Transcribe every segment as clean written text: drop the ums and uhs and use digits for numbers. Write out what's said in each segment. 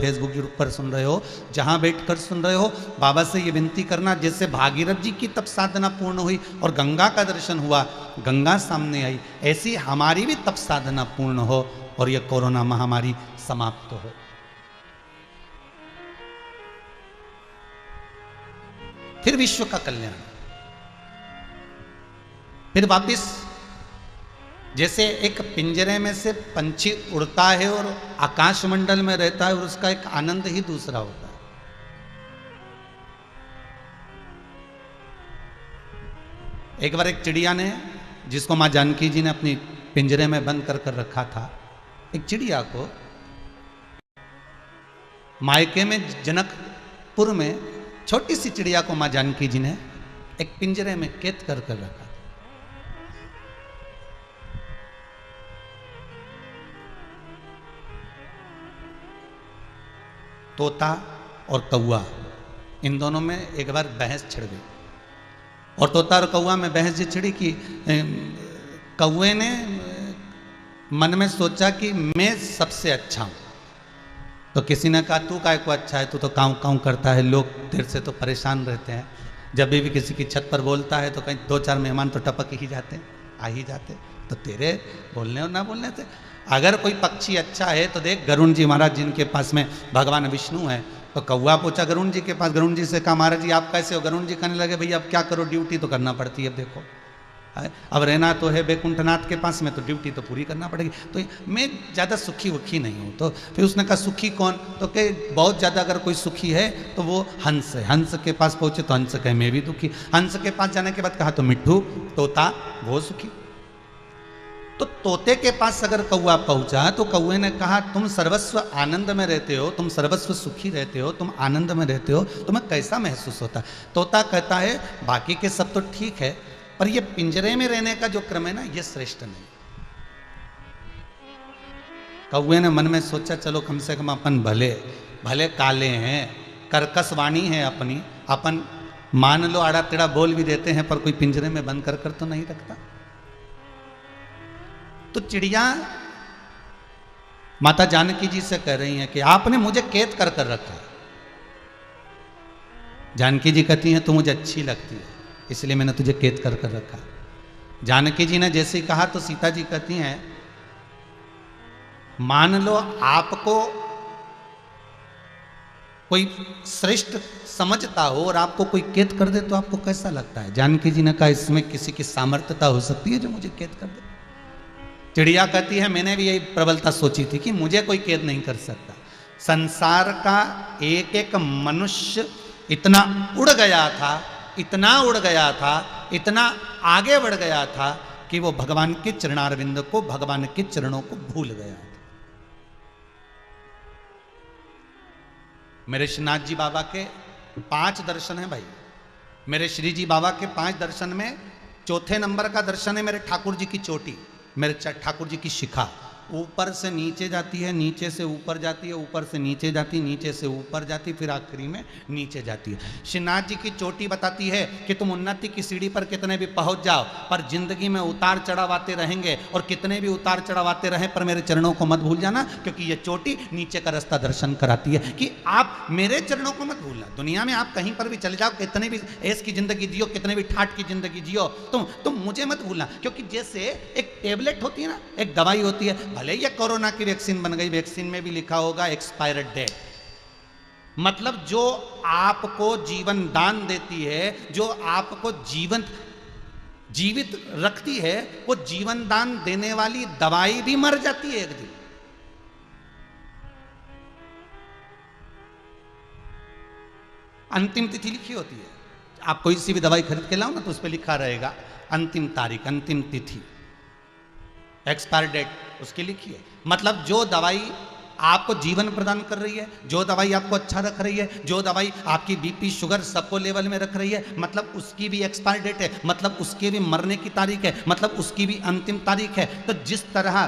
Facebook group पर सुन रहे हो, जहां बैठकर सुन रहे हो, बाबा से ये विनती करना, जैसे भागीरथ जी की तप साधना पूर्ण हुई और गंगा का दर्शन हुआ, गंगा सामने आई, ऐसी हमारी भी तप साधना पूर्ण हो और ये कोरोना महामारी समाप्त हो। फिर विश्व का कल्याण। फिर वापिस जैसे एक पिंजरे में से पंछी उड़ता है और आकाश मंडल में रहता है और उसका एक आनंद ही दूसरा होता है। एक बार एक चिड़िया ने, जिसको मां जानकी जी ने अपनी पिंजरे में बंद कर रखा था, एक चिड़िया को मायके में जनकपुर में छोटी सी चिड़िया को मां जानकी जी ने एक पिंजरे में कैद कर रखा। तोता और कौआ, इन दोनों में एक बार बहस छिड़ गई और तोता और कौआ में बहस ये छिड़ी कि कौए ने मन में सोचा कि मैं सबसे अच्छा हूं, तो किसी ने कहा तू काय को अच्छा है, तू तो काऊ काऊ करता है, लोग तेरे से तो परेशान रहते हैं, जब भी किसी की छत पर बोलता है तो कहीं 2-4 मेहमान तो टपक ही जाते हैं, आ ही जाते, तो तेरे बोलने और ना बोलने से अगर कोई पक्षी अच्छा है तो देख गरुण जी महाराज जिनके पास में भगवान विष्णु है, तो कौआ पूछा गरुण जी के पास, गरुण जी से कहा महाराज जी आप कैसे हो? गरुण जी कहने लगे भैया अब क्या करो, ड्यूटी तो करना पड़ती है, अब देखो अब रहना तो है बैकुंठनाथ के पास में, तो ड्यूटी तो पूरी करना पड़ेगी, तो मैं ज़्यादा सुखी वुखी नहीं हूँ। तो फिर उसने कहा सुखी कौन? तो कहे बहुत ज़्यादा अगर कोई सुखी है तो वो हंस है। हंस के पास पहुँचे तो हंस कहे मैं भी दुखी। हंस के पास जाने के बाद कहा तो मिट्ठू तोता वो सुखी। तो तोते के पास अगर कौआ पहुंचा तो कौए ने कहा तुम सर्वस्व आनंद में रहते हो, तुम सर्वस्व सुखी रहते हो, तुम आनंद में रहते हो, तुम्हें कैसा महसूस होता है? तोता कहता है बाकी के सब तो ठीक है, पर ये पिंजरे में रहने का जो क्रम है ना, ये श्रेष्ठ नहीं। कौए ने मन में सोचा चलो कम से कम अपन भले भले काले हैं, कर्कश वाणी है अपनी, अपन मान लो आड़ा टेढ़ा बोल भी देते हैं, पर कोई पिंजरे में बंद कर तो नहीं रखता। तो चिड़िया माता जानकी जी से कह रही हैं कि आपने मुझे कैद कर रखा है। जानकी जी कहती हैं तू मुझे अच्छी लगती है इसलिए मैंने तुझे कैद कर रखा। जानकी जी ने जैसे ही कहा तो सीता जी कहती हैं मान लो आपको कोई श्रेष्ठ समझता हो और आपको कोई कैद कर दे तो आपको कैसा लगता है? जानकी जी ने कहा इसमें किसी की सामर्थ्यता हो सकती है जो मुझे कैद कर दे। चिड़िया कहती है मैंने भी यही प्रबलता सोची थी कि मुझे कोई कैद नहीं कर सकता। संसार का एक एक मनुष्य इतना उड़ गया था, इतना उड़ गया था, इतना आगे बढ़ गया था कि वो भगवान के चरणारविंद को, भगवान के चरणों को भूल गया था। मेरे श्रीनाथ जी बाबा के 5 दर्शन हैं भाई। मेरे श्री जी बाबा के 5 दर्शन में चौथे नंबर का दर्शन है मेरे ठाकुर जी की चोटी, मेरे ठाकुर जी की शिखा। ऊपर से नीचे जाती है, नीचे से ऊपर जाती है, ऊपर से नीचे जाती है, नीचे से ऊपर जाती, फिर आखिरी में नीचे जाती है। श्रीनाथ जी की चोटी बताती है कि तुम उन्नति की सीढ़ी पर कितने भी पहुंच जाओ, पर जिंदगी में उतार चढ़ाव आते रहेंगे, और कितने भी उतार चढ़ाव आते रहे पर मेरे चरणों को मत भूल जाना, क्योंकि ये चोटी नीचे का रास्ता दर्शन कराती है कि आप मेरे चरणों को मत भूलना। दुनिया में आप कहीं पर भी चले जाओ, कितने भी ऐश की जिंदगी जियो, कितने भी ठाट की जिंदगी जियो, तुम मुझे मत भूलना। क्योंकि जैसे एक टेबलेट होती है ना, एक दवाई होती है, भले ही कोरोना की वैक्सीन बन गई, वैक्सीन में भी लिखा होगा एक्सपायर्ड डेट, मतलब जो आपको जीवन दान देती है, जो आपको जीवित रखती है, वो जीवन दान देने वाली दवाई भी मर जाती है एक दिन। अंतिम तिथि लिखी होती है, आप कोई सी भी दवाई खरीद के लाओ ना तो उस पर लिखा रहेगा अंतिम तारीख, अंतिम तिथि, एक्सपायर डेट उसकी लिखी है। मतलब जो दवाई आपको जीवन प्रदान कर रही है, जो दवाई आपको अच्छा रख रही है, जो दवाई आपकी बीपी शुगर सबको लेवल में रख रही है, मतलब उसकी भी एक्सपायर डेट है, मतलब उसके भी मरने की तारीख है, मतलब उसकी भी अंतिम तारीख है। तो जिस तरह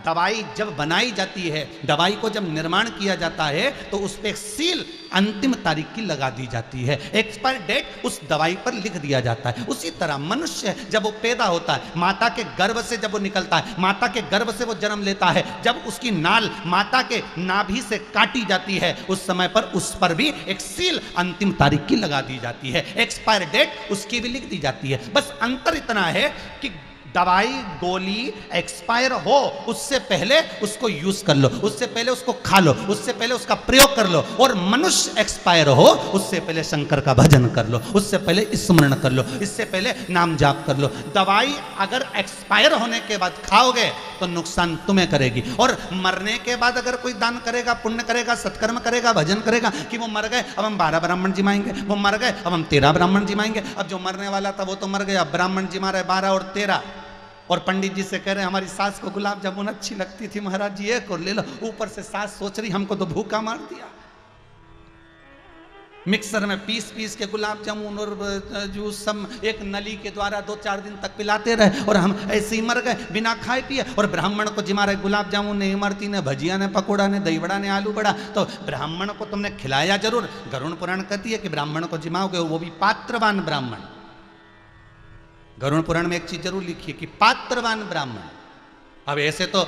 दवाई जब बनाई जाती है, दवाई को जब निर्माण किया जाता है तो उस पर एक सील अंतिम तारीख की लगा दी जाती है, एक्सपायर डेट उस दवाई पर लिख दिया जाता है। उसी तरह मनुष्य जब वो पैदा होता है, माता के गर्भ से जब वो निकलता है, माता के गर्भ से वो जन्म लेता है, जब उसकी नाल माता के नाभि से काटी जाती है, उस समय पर उस पर भी एक सील अंतिम तारीख की लगा दी जाती है, एक्सपायर डेट उसकी भी लिख दी जाती है। बस अंतर इतना है कि दवाई गोली एक्सपायर हो उससे पहले उसको यूज कर लो, उससे पहले उसको खा लो, उससे पहले उसका प्रयोग कर लो। और मनुष्य एक्सपायर हो उससे पहले शंकर का भजन कर लो, उससे पहले स्मरण कर लो, इससे पहले नाम जाप कर लो। दवाई अगर एक्सपायर होने के बाद खाओगे तो नुकसान तुम्हें करेगी, और मरने के बाद अगर कोई दान करेगा, पुण्य करेगा, सत्कर्म करेगा, भजन करेगा कि वो मर गए अब हम 12 ब्राह्मण जिमाएंगे, वो मर गए अब हम 13 ब्राह्मण जिमाएंगे। अब जो मरने वाला था वो तो मर गया, ब्राह्मण जिमा रहे 12 और 13। और पंडित जी से कह रहे हैं हमारी सास को गुलाब जामुन अच्छी लगती थी, महाराज जी एक और ले लो। ऊपर से सास सोच रही हमको तो भूखा मार दिया। मिक्सर में पीस पीस के गुलाब जामुन और जूस सब एक नली के द्वारा 2-4 दिन तक पिलाते रहे और हम ऐसे ही मर गए बिना खाए पिए। और ब्राह्मण को जिमा रहे गुलाब जामुन ने, इमरती ने, भजिया ने, पकौड़ा ने, दही बड़ा ने, आलू बड़ा। तो ब्राह्मण को तुमने खिलाया जरूर। गरुड़ पुराण कहती है कि ब्राह्मण को जिमाओगे वो भी पात्रवान ब्राह्मण। गरुड़ पुराण में एक चीज जरूर लिखी है कि पात्रवान ब्राह्मण। अब ऐसे तो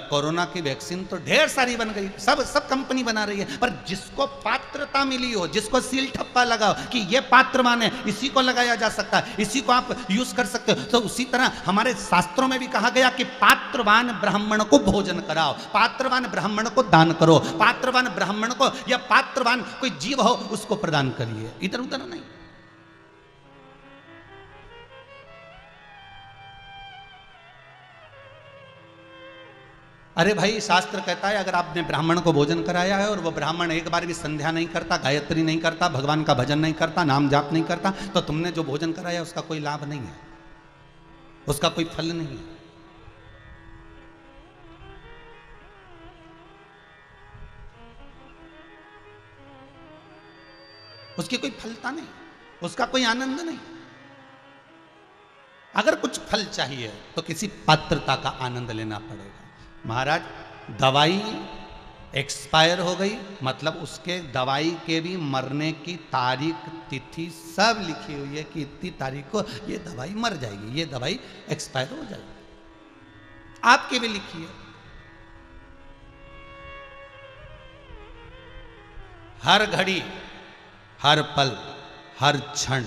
कोरोना की वैक्सीन तो ढेर सारी बन गई, सब कंपनी बना रही है, पर जिसको पात्रता मिली हो, जिसको सील ठप्पा लगाओ कि ये पात्रवान है, इसी को लगाया जा सकता है, इसी को आप यूज कर सकते हो। तो उसी तरह हमारे शास्त्रों में भी कहा गया कि पात्रवान ब्राह्मण को भोजन कराओ, पात्रवान ब्राह्मण को दान करो, पात्रवान ब्राह्मण को या पात्रवान कोई जीव हो उसको प्रदान करिए, इधर उधर नहीं। अरे भाई शास्त्र कहता है अगर आपने ब्राह्मण को भोजन कराया है और वो ब्राह्मण एक बार भी संध्या नहीं करता, गायत्री नहीं करता, भगवान का भजन नहीं करता, नाम जाप नहीं करता, तो तुमने जो भोजन कराया उसका कोई लाभ नहीं है, उसका कोई फल नहीं है। उसकी कोई फलता नहीं, उसका कोई आनंद नहीं। अगर कुछ फल चाहिए तो किसी पात्रता का आनंद लेना पड़ेगा। महाराज दवाई एक्सपायर हो गई, मतलब उसके दवाई के भी मरने की तारीख तिथि सब लिखी हुई है कि इतनी तारीख को ये दवाई मर जाएगी, ये दवाई एक्सपायर हो जाएगी, आपके भी लिखी है। हर घड़ी, हर पल, हर क्षण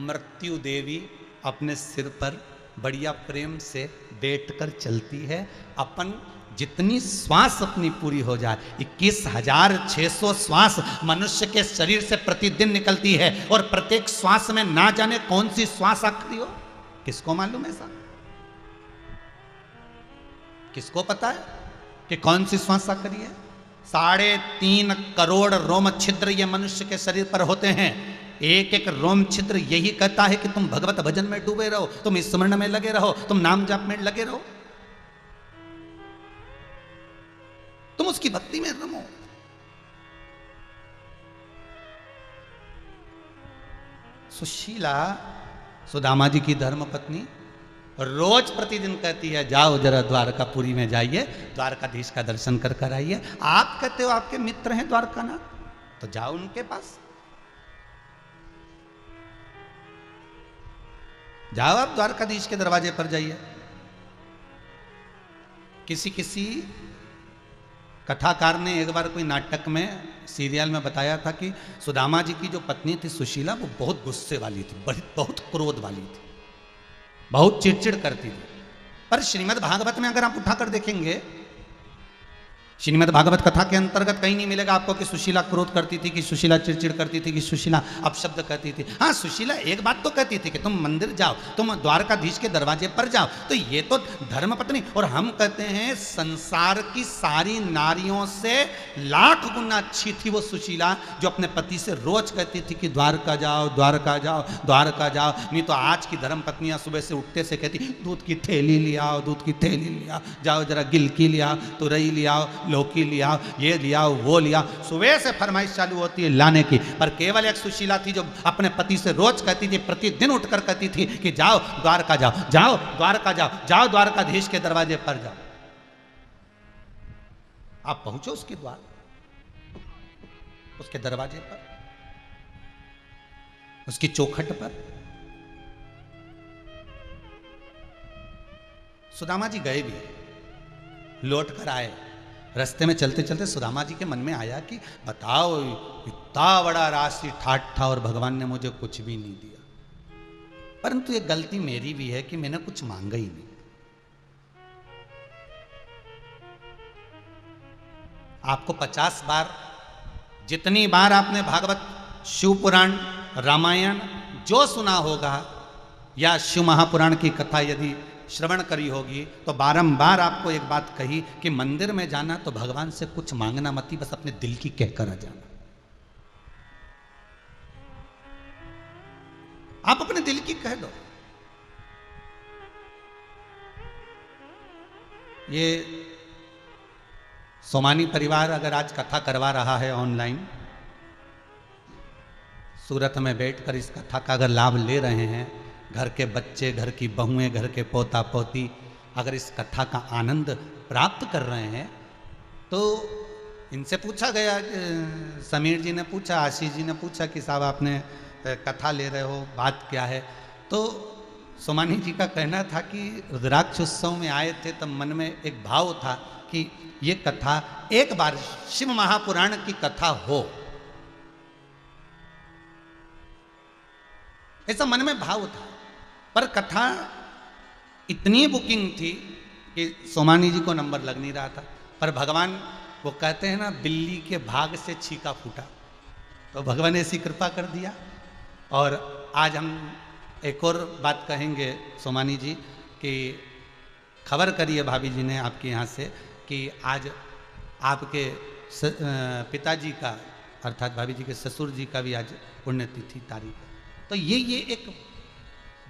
मृत्यु देवी अपने सिर पर बढ़िया प्रेम से बैठकर चलती है। अपन जितनी श्वास अपनी पूरी हो जाए, 21,600 श्वास मनुष्य के शरीर से प्रतिदिन निकलती है, और प्रत्येक श्वास में ना जाने कौन सी श्वास आखिरी हो, किसको मालूम है? ऐसा किसको पता है कि कौन सी श्वास आखिरी है? 3.5 करोड़ रोम छिद्र ये मनुष्य के शरीर पर होते हैं। एक एक रोम छिद्र यही कहता है कि तुम भगवत भजन में डूबे रहो, तुम स्मरण में लगे रहो, तुम नाम जाप में लगे रहो, तुम उसकी भक्ति में रमो। सुशीला सुदामा जी की धर्म पत्नी रोज प्रतिदिन कहती है जाओ जरा द्वारकापुरी में जाइए, द्वारकाधीश का दर्शन कर कर आइए। आप कहते हो आपके मित्र हैं द्वारकानाथ, तो जाओ उनके पास, जाओ आप द्वारकाधीश के दरवाजे पर जाइए। किसी कथाकार ने एक बार कोई नाटक में, सीरियल में बताया था कि सुदामा जी की जो पत्नी थी सुशीला, वो बहुत गुस्से वाली थी, बहुत क्रोध वाली थी, बहुत चिड़चिड़ करती थी। पर श्रीमद् भागवत में अगर आप उठाकर देखेंगे, श्रीमद् भागवत कथा के अंतर्गत कहीं नहीं मिलेगा आपको कि सुशीला क्रोध करती थी, कि सुशीला चिड़चिड़ करती थी, कि सुशीला अपशब्द कहती थी। हाँ, सुशीला एक बात तो कहती थी कि तुम मंदिर जाओ, तुम द्वारकाधीश के दरवाजे पर जाओ। तो ये तो धर्मपत्नी, और हम कहते हैं संसार की सारी नारियों से लाख गुना अच्छी थी वो सुशीला, जो अपने पति से रोज कहती थी कि द्वारका जाओ, द्वारका जाओ, द्वारका जाओ। नहीं तो आज की धर्मपत्नियां सुबह से उठते से कहती दूध की थैली ले आओ, दूध की थैली ले आओ, जाओ जरा गिलकी ले आओ, तुरई ले आओ, लौकी लिया, ये लिया, वो लिया। सुबह से फरमाइश चालू होती है लाने की। पर केवल एक सुशीला थी जो अपने पति से रोज कहती थी, प्रतिदिन उठकर कहती थी कि जाओ द्वारका जाओ, जाओ द्वारका जाओ, जाओ द्वारकाधीश के दरवाजे पर जाओ। आप पहुंचो उसके द्वार, उसके दरवाजे पर, उसकी चौखट पर। सुदामा जी गए भी, लौट कर आए। रास्ते में चलते चलते सुदामा जी के मन में आया कि बताओ, इतना बड़ा राशि ठाट था और भगवान ने मुझे कुछ भी नहीं दिया। परंतु ये गलती मेरी भी है कि मैंने कुछ मांगा ही नहीं। आपको 50 बार, जितनी बार आपने भागवत, शिव पुराण, रामायण जो सुना होगा या शिव महापुराण की कथा यदि श्रवण करी होगी, तो बारंबार आपको एक बात कही कि मंदिर में जाना तो भगवान से कुछ मांगना मत ही, बस अपने दिल की कहकर आ जाना। आप अपने दिल की कह दो। ये सोमानी परिवार अगर आज कथा करवा रहा है ऑनलाइन, सूरत में बैठकर इस कथा का अगर लाभ ले रहे हैं, घर के बच्चे, घर की बहुएं, घर के पोता पोती अगर इस कथा का आनंद प्राप्त कर रहे हैं, तो इनसे पूछा गया, समीर जी ने पूछा, आशीष जी ने पूछा कि साहब आपने कथा ले रहे हो, बात क्या है? तो सोमानी जी का कहना था कि रुद्राक्ष उत्सव में आए थे तब मन में एक भाव था कि ये कथा एक बार शिव महापुराण की कथा हो, ऐसा मन में भाव था। पर कथा इतनी बुकिंग थी कि सोमानी जी को नंबर लग नहीं रहा था। पर भगवान, वो कहते हैं ना, बिल्ली के भाग से छीका फूटा, तो भगवान ने ऐसी कृपा कर दिया। और आज हम एक और बात कहेंगे सोमानी जी कि खबर करिए भाभी जी ने आपके यहाँ से कि आज आपके पिताजी का, अर्थात भाभी जी के ससुर जी का भी आज पुण्यतिथि तारीख है। तो ये एक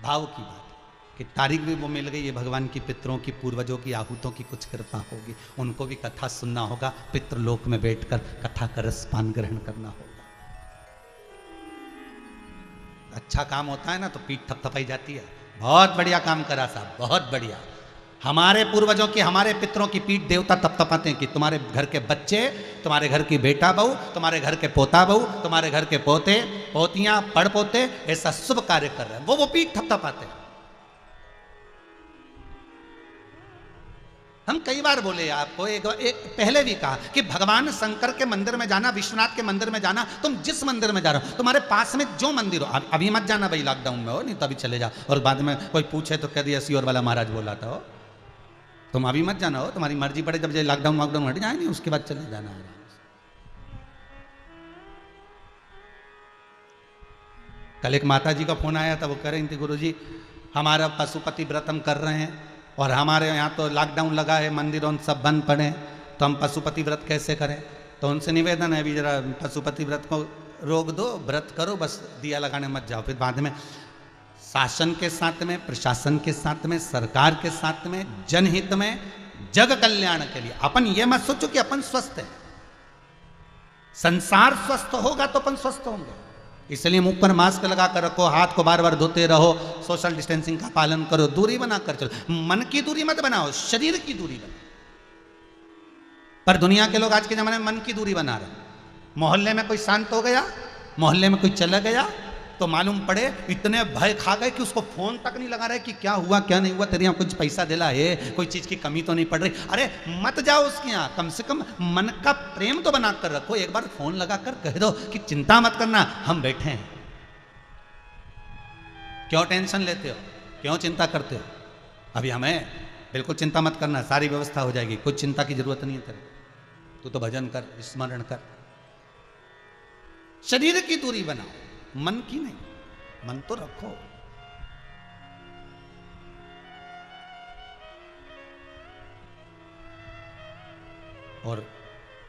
भाव की बात कि तारीख भी वो मिल गई। ये भगवान की, पितरों की, पूर्वजों की आहुतों की कुछ कृपा होगी, उनको भी कथा सुनना होगा, पितृलोक में बैठकर कथा का रसपान ग्रहण करना होगा। अच्छा काम होता है ना तो पीठ थपथपाई जाती है। बहुत बढ़िया काम करा साहब, बहुत बढ़िया। हमारे पूर्वजों की, हमारे पितरों की पीठ देवता थपथपाते हैं कि तुम्हारे घर के बच्चे, तुम्हारे घर की बेटा बहू, तुम्हारे घर के पोता बहू, तुम्हारे घर के पोते पोतियां, पड़ पोते ऐसा शुभ कार्य कर रहे हैं, वो पीठ थपथपाते हैं। हम कई बार बोले आपको, एक पहले भी कहा कि भगवान शंकर के मंदिर में जाना, विश्वनाथ के मंदिर में जाना, तुम जिस मंदिर में जा रहे हो, तुम्हारे पास में जो मंदिर हो, अभी मत जाना भाई, लॉकडाउन में हो, नहीं तो अभी चले जाओ। और बाद में कोई पूछे तो कह दिया सियोर वाला महाराज बोला था, हो तुम अभी मत जाना, हो तुम्हारी मर्जी पड़े, जब लॉकडाउन वॉकडाउन हट जाए नहीं उसके बाद चले जाना। कल एक माता जी का फोन आया था, वो कह रही थी गुरुजी हमारा पशुपति व्रत हम कर रहे हैं और हमारे यहाँ तो लॉकडाउन लगा है, मंदिरों सब बंद पड़े, तो हम पशुपति व्रत कैसे करें? तो उनसे निवेदन है, अभी जरा पशुपति व्रत को रोक दो, व्रत करो, बस दिया लगाने मत जाओ। फिर बाद में शासन के साथ में, प्रशासन के साथ में, सरकार के साथ में, जनहित में, जग कल्याण के लिए अपन ये मत सोचो कि अपन स्वस्थ है, संसार स्वस्थ होगा तो अपन स्वस्थ होंगे। इसलिए मुंह पर मास्क लगा कर रखो, हाथ को बार बार धोते रहो, सोशल डिस्टेंसिंग का पालन करो, दूरी बनाकर चलो। मन की दूरी मत बनाओ, शरीर की दूरी बनाओ। पर दुनिया के लोग आज के जमाने में मन की दूरी बना रहे हैं। मोहल्ले में कोई शांत हो गया, मोहल्ले में कोई चला गया तो मालूम पड़े इतने भय खा गए कि उसको फोन तक नहीं लगा रहे कि क्या हुआ क्या नहीं हुआ, तेरे यहाँ कुछ पैसा दिला है, कोई चीज की कमी तो नहीं पड़ रही। अरे मत जाओ उसके यहाँ, कम से कम मन का प्रेम तो बना कर रखो। एक बार फोन लगा कर कह दो कि चिंता मत करना, हम बैठे हैं। क्यों टेंशन लेते हो, क्यों चिंता करते हो? अभी हमें बिल्कुल चिंता मत करना, सारी व्यवस्था हो जाएगी, कोई चिंता की जरूरत नहीं है तेरे। तू तो भजन कर, स्मरण कर, शरीर की दूरी बनाओ, मन की नहीं। मन तो रखो। और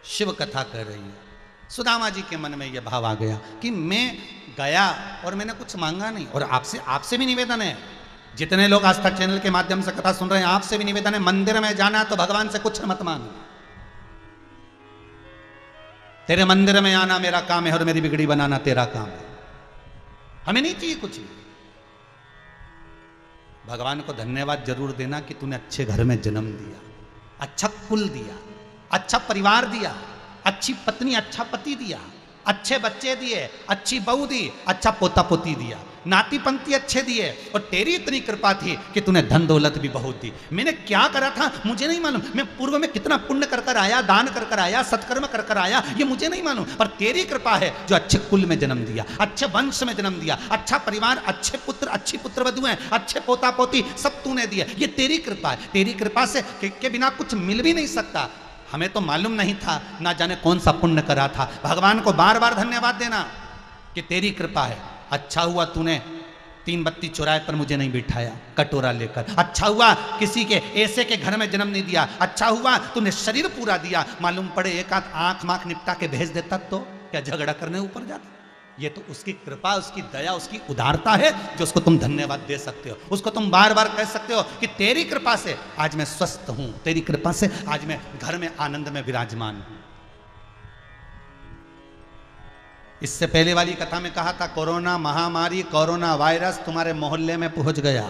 शिव कथा कह रही है, सुदामा जी के मन में यह भाव आ गया कि मैं गया और मैंने कुछ मांगा नहीं। और आपसे भी निवेदन है, जितने लोग आस्था चैनल के माध्यम से कथा सुन रहे हैं, आपसे भी निवेदन है, मंदिर में जाना तो भगवान से कुछ मत मांगो। तेरे मंदिर में आना मेरा काम है और मेरी बिगड़ी बनाना तेरा काम है, हमें नहीं चाहिए कुछ भी। भगवान को धन्यवाद जरूर देना कि तूने अच्छे घर में जन्म दिया, अच्छा कुल दिया, अच्छा परिवार दिया, अच्छी पत्नी, अच्छा पति दिया, अच्छे बच्चे दिए, अच्छी बहू दी, अच्छा पोता पोती दिया, नाती पंती अच्छे दिए, और तेरी इतनी कृपा थी कि तूने धन दौलत भी बहुत दी। मैंने क्या करा था मुझे नहीं मालूम, मैं पूर्व में कितना पुण्य कर कर आया, दान कर कर आया, सत्कर्म कर कर आया, ये मुझे नहीं मालूम, पर तेरी कृपा है जो अच्छे कुल में जन्म दिया, अच्छे वंश में जन्म दिया, अच्छा परिवार, अच्छे पुत्र, अच्छी पुत्र वधुएं, अच्छे पोता पोती सब तूने दिए। ये तेरी कृपा है, तेरी कृपा से के बिना कुछ मिल भी नहीं सकता। हमें तो मालूम नहीं था, ना जाने कौन सा पुण्य करा था। भगवान को बार बार धन्यवाद देना कि तेरी कृपा है। अच्छा हुआ तूने 3 बत्ती चौराहे पर मुझे नहीं बिठाया कटोरा लेकर, अच्छा हुआ किसी के ऐसे के घर में जन्म नहीं दिया, अच्छा हुआ तूने शरीर पूरा दिया। मालूम पड़े एक आध आंख माख निपटा के भेज देता तो क्या झगड़ा करने ऊपर जाता। ये तो उसकी कृपा, उसकी दया, उसकी उदारता है जो उसको तुम धन्यवाद दे सकते हो। उसको तुम बार बार कह सकते हो कि तेरी कृपा से आज मैं स्वस्थ हूं, तेरी कृपा से आज मैं घर में आनंद में विराजमान हूं। इससे पहले वाली कथा में कहा था कोरोना महामारी, कोरोना वायरस तुम्हारे मोहल्ले में पहुंच गया,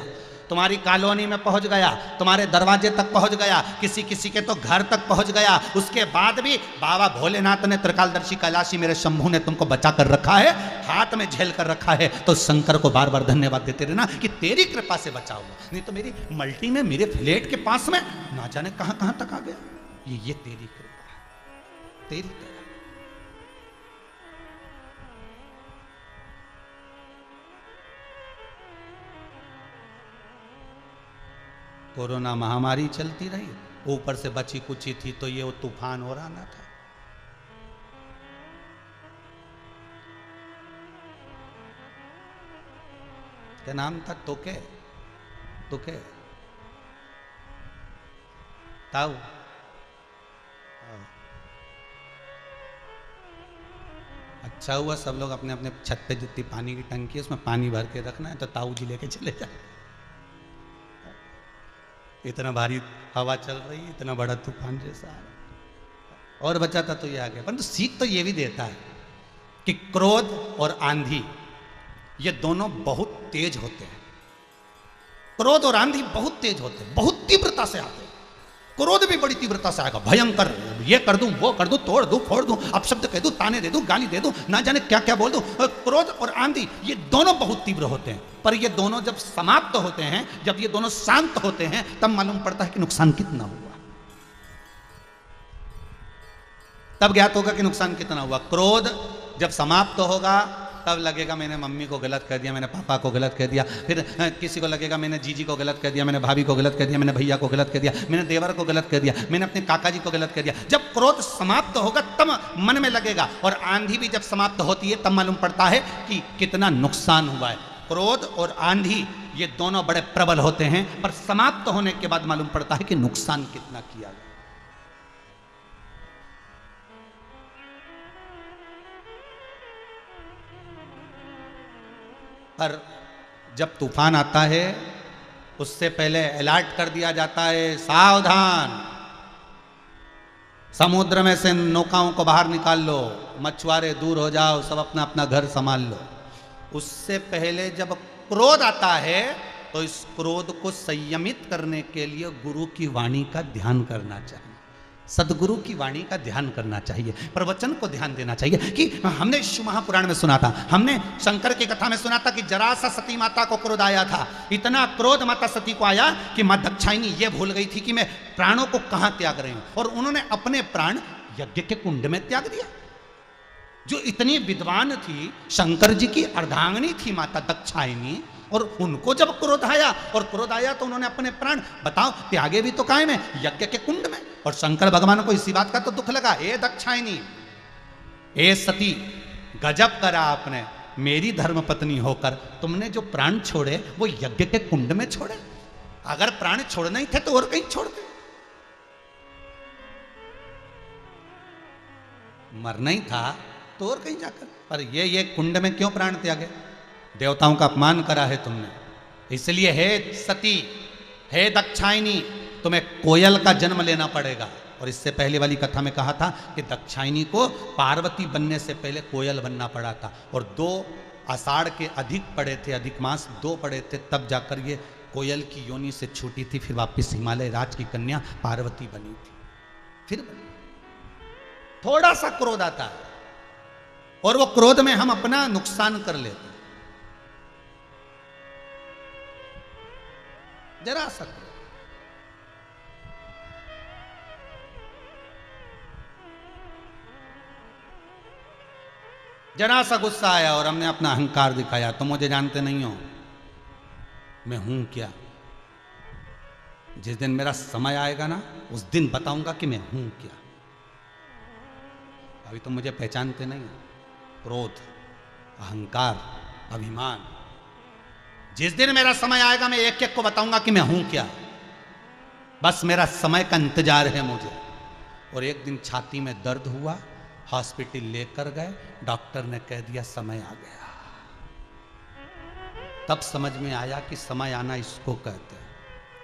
तुम्हारी कॉलोनी में पहुंच गया, तुम्हारे दरवाजे तक पहुंच गया, किसी किसी के तो घर तक पहुंच गया। उसके बाद भी बाबा भोलेनाथ ने, त्रिकालदर्शी कैलाशी मेरे शंभू ने तुमको बचा कर रखा है, हाथ में झेल कर रखा है। तो शंकर को बार बार धन्यवाद देते रहना कि तेरी कृपा से बचा हुआ, नहीं तो मेरी मल्टी में, मेरे फ्लैट के पास में ना जाने कहां कहां तक आ गया। ये तेरी कृपा है, तेरी कृपा। कोरोना महामारी चलती रही, ऊपर से बची कुची थी तो ये वो तूफान हो रहा ना था। क्या नाम था? तोके तोके ताऊ। अच्छा हुआ सब लोग अपने अपने छत पे जितनी पानी की टंकी है उसमें पानी भर के रखना है, तो ताऊ जी लेके चले जाए। इतना भारी हवा चल रही है, इतना बड़ा तूफान जैसा और बचा था तो ये आ गया। परंतु सीख तो ये भी देता है कि क्रोध और आंधी ये दोनों बहुत तेज होते हैं। क्रोध और आंधी बहुत तेज होते हैं, बहुत तीव्रता से आते हैं। क्रोध भी बड़ी तीव्रता से आएगा, भयंकर, ये कर दूं, वो कर दूं, तोड़ दूं, फोड़ दूं, अपशब्द कह दूं, ताने दे दूं, गाली दे दूं, ना जाने क्या क्या बोल दूं। क्रोध और आंधी ये दोनों बहुत तीव्र होते हैं, पर ये दोनों जब समाप्त होते हैं, जब ये दोनों शांत होते हैं, तब मालूम पड़ता है कि नुकसान कितना हुआ। तब ज्ञात होगा कि नुकसान कितना हुआ। क्रोध जब समाप्त होगा तब लगेगा मैंने मम्मी को गलत कह दिया, मैंने पापा को गलत कह दिया, फिर किसी को लगेगा मैंने जीजी को गलत कह दिया, मैंने भाभी को गलत कह दिया, मैंने भैया को गलत कह दिया, मैंने देवर को गलत कह दिया, मैंने अपने काका जी को गलत कह दिया। जब क्रोध समाप्त होगा तब मन में लगेगा, और आंधी भी जब समाप्त होती है तब मालूम पड़ता है कि कितना नुकसान हुआ है। क्रोध और आंधी ये दोनों बड़े प्रबल होते हैं, पर समाप्त होने के बाद मालूम पड़ता है कि नुकसान कितना किया गया। पर जब तूफान आता है उससे पहले अलर्ट कर दिया जाता है, सावधान, समुद्र में से नौकाओं को बाहर निकाल लो, मछुआरे दूर हो जाओ, सब अपना अपना घर संभाल लो। उससे पहले जब क्रोध आता है तो इस क्रोध को संयमित करने के लिए गुरु की वाणी का ध्यान करना चाहिए, सदगुरु की वाणी का ध्यान करना चाहिए, प्रवचन को ध्यान देना चाहिए। कि हमने शिव महापुराण में सुना था, हमने शंकर की कथा में सुना था कि जरा सा सती माता को क्रोध आया था। इतना क्रोध माता सती को आया कि मां दक्षायनी ये भूल गई थी कि मैं प्राणों को कहां त्याग रही हूं, और उन्होंने अपने प्राण यज्ञ के कुंड में त्याग दिया। जो इतनी विद्वान थी, शंकर जी की अर्धांगिनी थी माता दक्षायनी, और उनको जब क्रोध आया, और क्रोध आया तो उन्होंने अपने प्राण, बताओ, त्यागे भी तो कायम है यज्ञ के कुंड में। और शंकर भगवान को इसी बात का तो दुख लगा, ए दक्षायनी, ए सती, गजब करा आपने, मेरी धर्म पत्नी होकर तुमने जो प्राण छोड़े वो यज्ञ के कुंड में छोड़े। अगर प्राण छोड़ना ही थे तो और कहीं छोड़ते, मरना ही था तो और कहीं जाकर, पर ये कुंड में क्यों प्राण त्यागे? देवताओं का अपमान करा है तुमने, इसलिए हे सती, हे दक्षायनी, तुम्हें कोयल का जन्म लेना पड़ेगा। और इससे पहले वाली कथा में कहा था कि दक्षायनी को पार्वती बनने से पहले कोयल बनना पड़ा था, और 2 आषाढ़ के अधिक पड़े थे, अधिक मास 2 पड़े थे, तब जाकर ये कोयल की योनि से छूटी थी, फिर वापिस हिमालय राज की कन्या पार्वती बनी थी, फिर बनी। थोड़ा सा क्रोध आता है और वो क्रोध में हम अपना नुकसान कर लेते हैं। जरा सा क्रोध, जरा सा गुस्सा आया और हमने अपना अहंकार दिखाया, तुम मुझे जानते नहीं हो, मैं हूं क्या। जिस दिन मेरा समय आएगा ना, उस दिन बताऊंगा कि मैं हूं क्या। अभी तुम मुझे पहचानते नहीं हो। क्रोध, अहंकार, अभिमान, जिस दिन मेरा समय आएगा मैं एक एक को बताऊंगा कि मैं हूं क्या। बस मेरा समय का इंतजार है मुझे। और एक दिन छाती में दर्द हुआ, हॉस्पिटल लेकर गए, डॉक्टर ने कह दिया समय आ गया। तब समझ में आया कि समय आना इसको कहते हैं।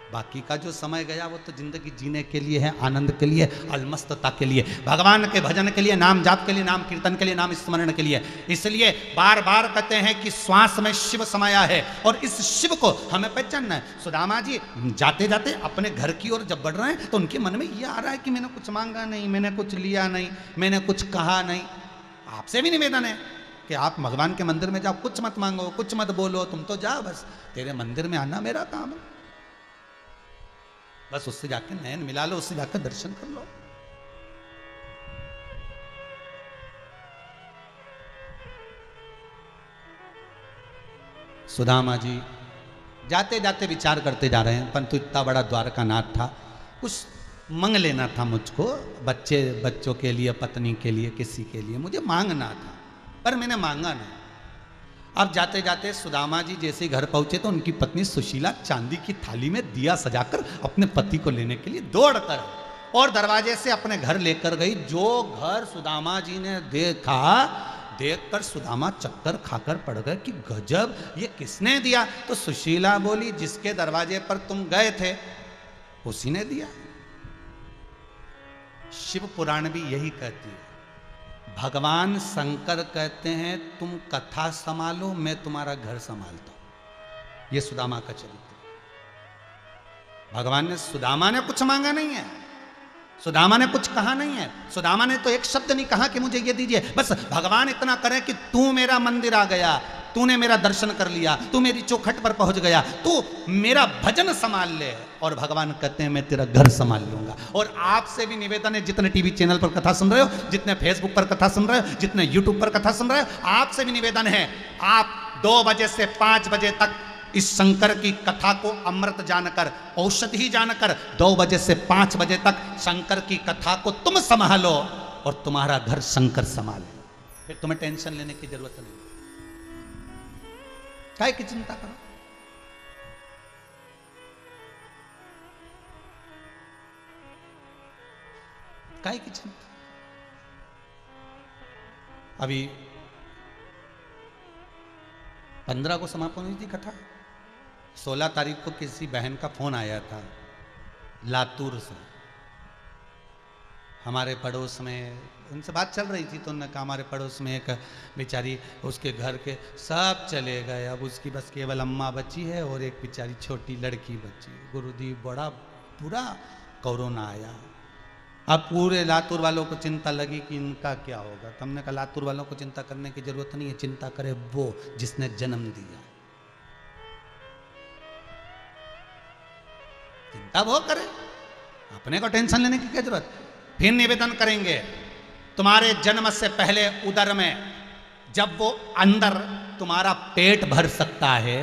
बाकी का जो समय गया वो तो जिंदगी जीने के लिए है, आनंद के लिए, अलमस्तता के लिए, भगवान के भजन के लिए, नाम जाप के लिए, नाम कीर्तन के लिए, नाम स्मरण के लिए। इसलिए बार बार कहते हैं कि श्वास में शिव समाया है और इस शिव को हमें पहचानना है। सुदामा जी जाते जाते अपने घर की ओर जब बढ़ रहे हैं तो उनके मन में यह आ रहा है कि मैंने कुछ मांगा नहीं, मैंने कुछ लिया नहीं, मैंने कुछ कहा नहीं। आपसे भी निवेदन है कि आप भगवान के मंदिर में जाओ, कुछ मत मांगो, कुछ मत बोलो, तुम तो जाओ, बस तेरे मंदिर में आना मेरा काम है। बस उससे जाकर नयन मिला लो, उससे जाकर दर्शन कर लो। सुदामा जी जाते जाते विचार करते जा रहे हैं, परंतु इतना बड़ा द्वारकानाथ था, कुछ मांग लेना था मुझको, बच्चों के लिए, पत्नी के लिए, किसी के लिए मुझे मांगना था, पर मैंने मांगा नहीं। अब जाते जाते सुदामा जी जैसे घर पहुंचे तो उनकी पत्नी सुशीला चांदी की थाली में दिया सजाकर अपने पति को लेने के लिए दौड़कर और दरवाजे से अपने घर लेकर गई। जो घर सुदामा जी ने देखा, देखकर सुदामा चक्कर खाकर पड़ गए कि गजब, ये किसने दिया। तो सुशीला बोली, जिसके दरवाजे पर तुम गए थे उसी ने दिया। शिव पुराण भी यही कहती है। भगवान शंकर कहते हैं तुम कथा संभालो, मैं तुम्हारा घर संभालता हूं। यह सुदामा का चरित्र। भगवान ने, सुदामा ने कुछ मांगा नहीं है, सुदामा ने कुछ कहा नहीं है, सुदामा ने तो एक शब्द नहीं कहा कि मुझे ये दीजिए। बस भगवान इतना करें कि तू मेरा मंदिर आ गया, तूने मेरा दर्शन कर लिया, तू मेरी चौखट पर पहुंच गया, तू मेरा भजन संभाल ले। और भगवान कहते हैं मैं तेरा घर संभाल लूंगा। और आपसे भी निवेदन है, जितने टीवी चैनल पर कथा सुन रहे हो, जितने फेसबुक पर कथा सुन रहे हो, जितने यूट्यूब पर कथा सुन रहे हो, आपसे भी निवेदन है, आप 2 बजे से 5 बजे तक इस शंकर की कथा को अमृत जानकर, औषधि जानकर 2 बजे से 5 बजे तक शंकर की कथा को तुम संभालो और तुम्हारा घर शंकर संभाले। फिर तुम्हें टेंशन लेने की जरूरत नहीं। काय की चिंता करो। काय की चिंता। अभी 15 को समापन हुई थी कथा। 16 तारीख को किसी बहन का फोन आया था लातूर से, हमारे पड़ोस में उनसे बात चल रही थी तो उन्होंने कहा हमारे पड़ोस में एक बेचारी, उसके घर के सब चले गए, अब उसकी बस केवल अम्मा बची है और एक बेचारी छोटी लड़की बची। गुरुदेव बड़ा बुरा कोरोना आया। अब पूरे लातूर वालों को चिंता लगी कि इनका क्या होगा। तो हमने कहा लातूर वालों को चिंता करने की जरूरत नहीं है, चिंता करे वो जिसने जन्म दिया। चिंता वो करे, अपने को टेंशन लेने की क्या जरूरत। फिर निवेदन करेंगे, तुम्हारे जन्म से पहले उदर में जब वो अंदर तुम्हारा पेट भर सकता है,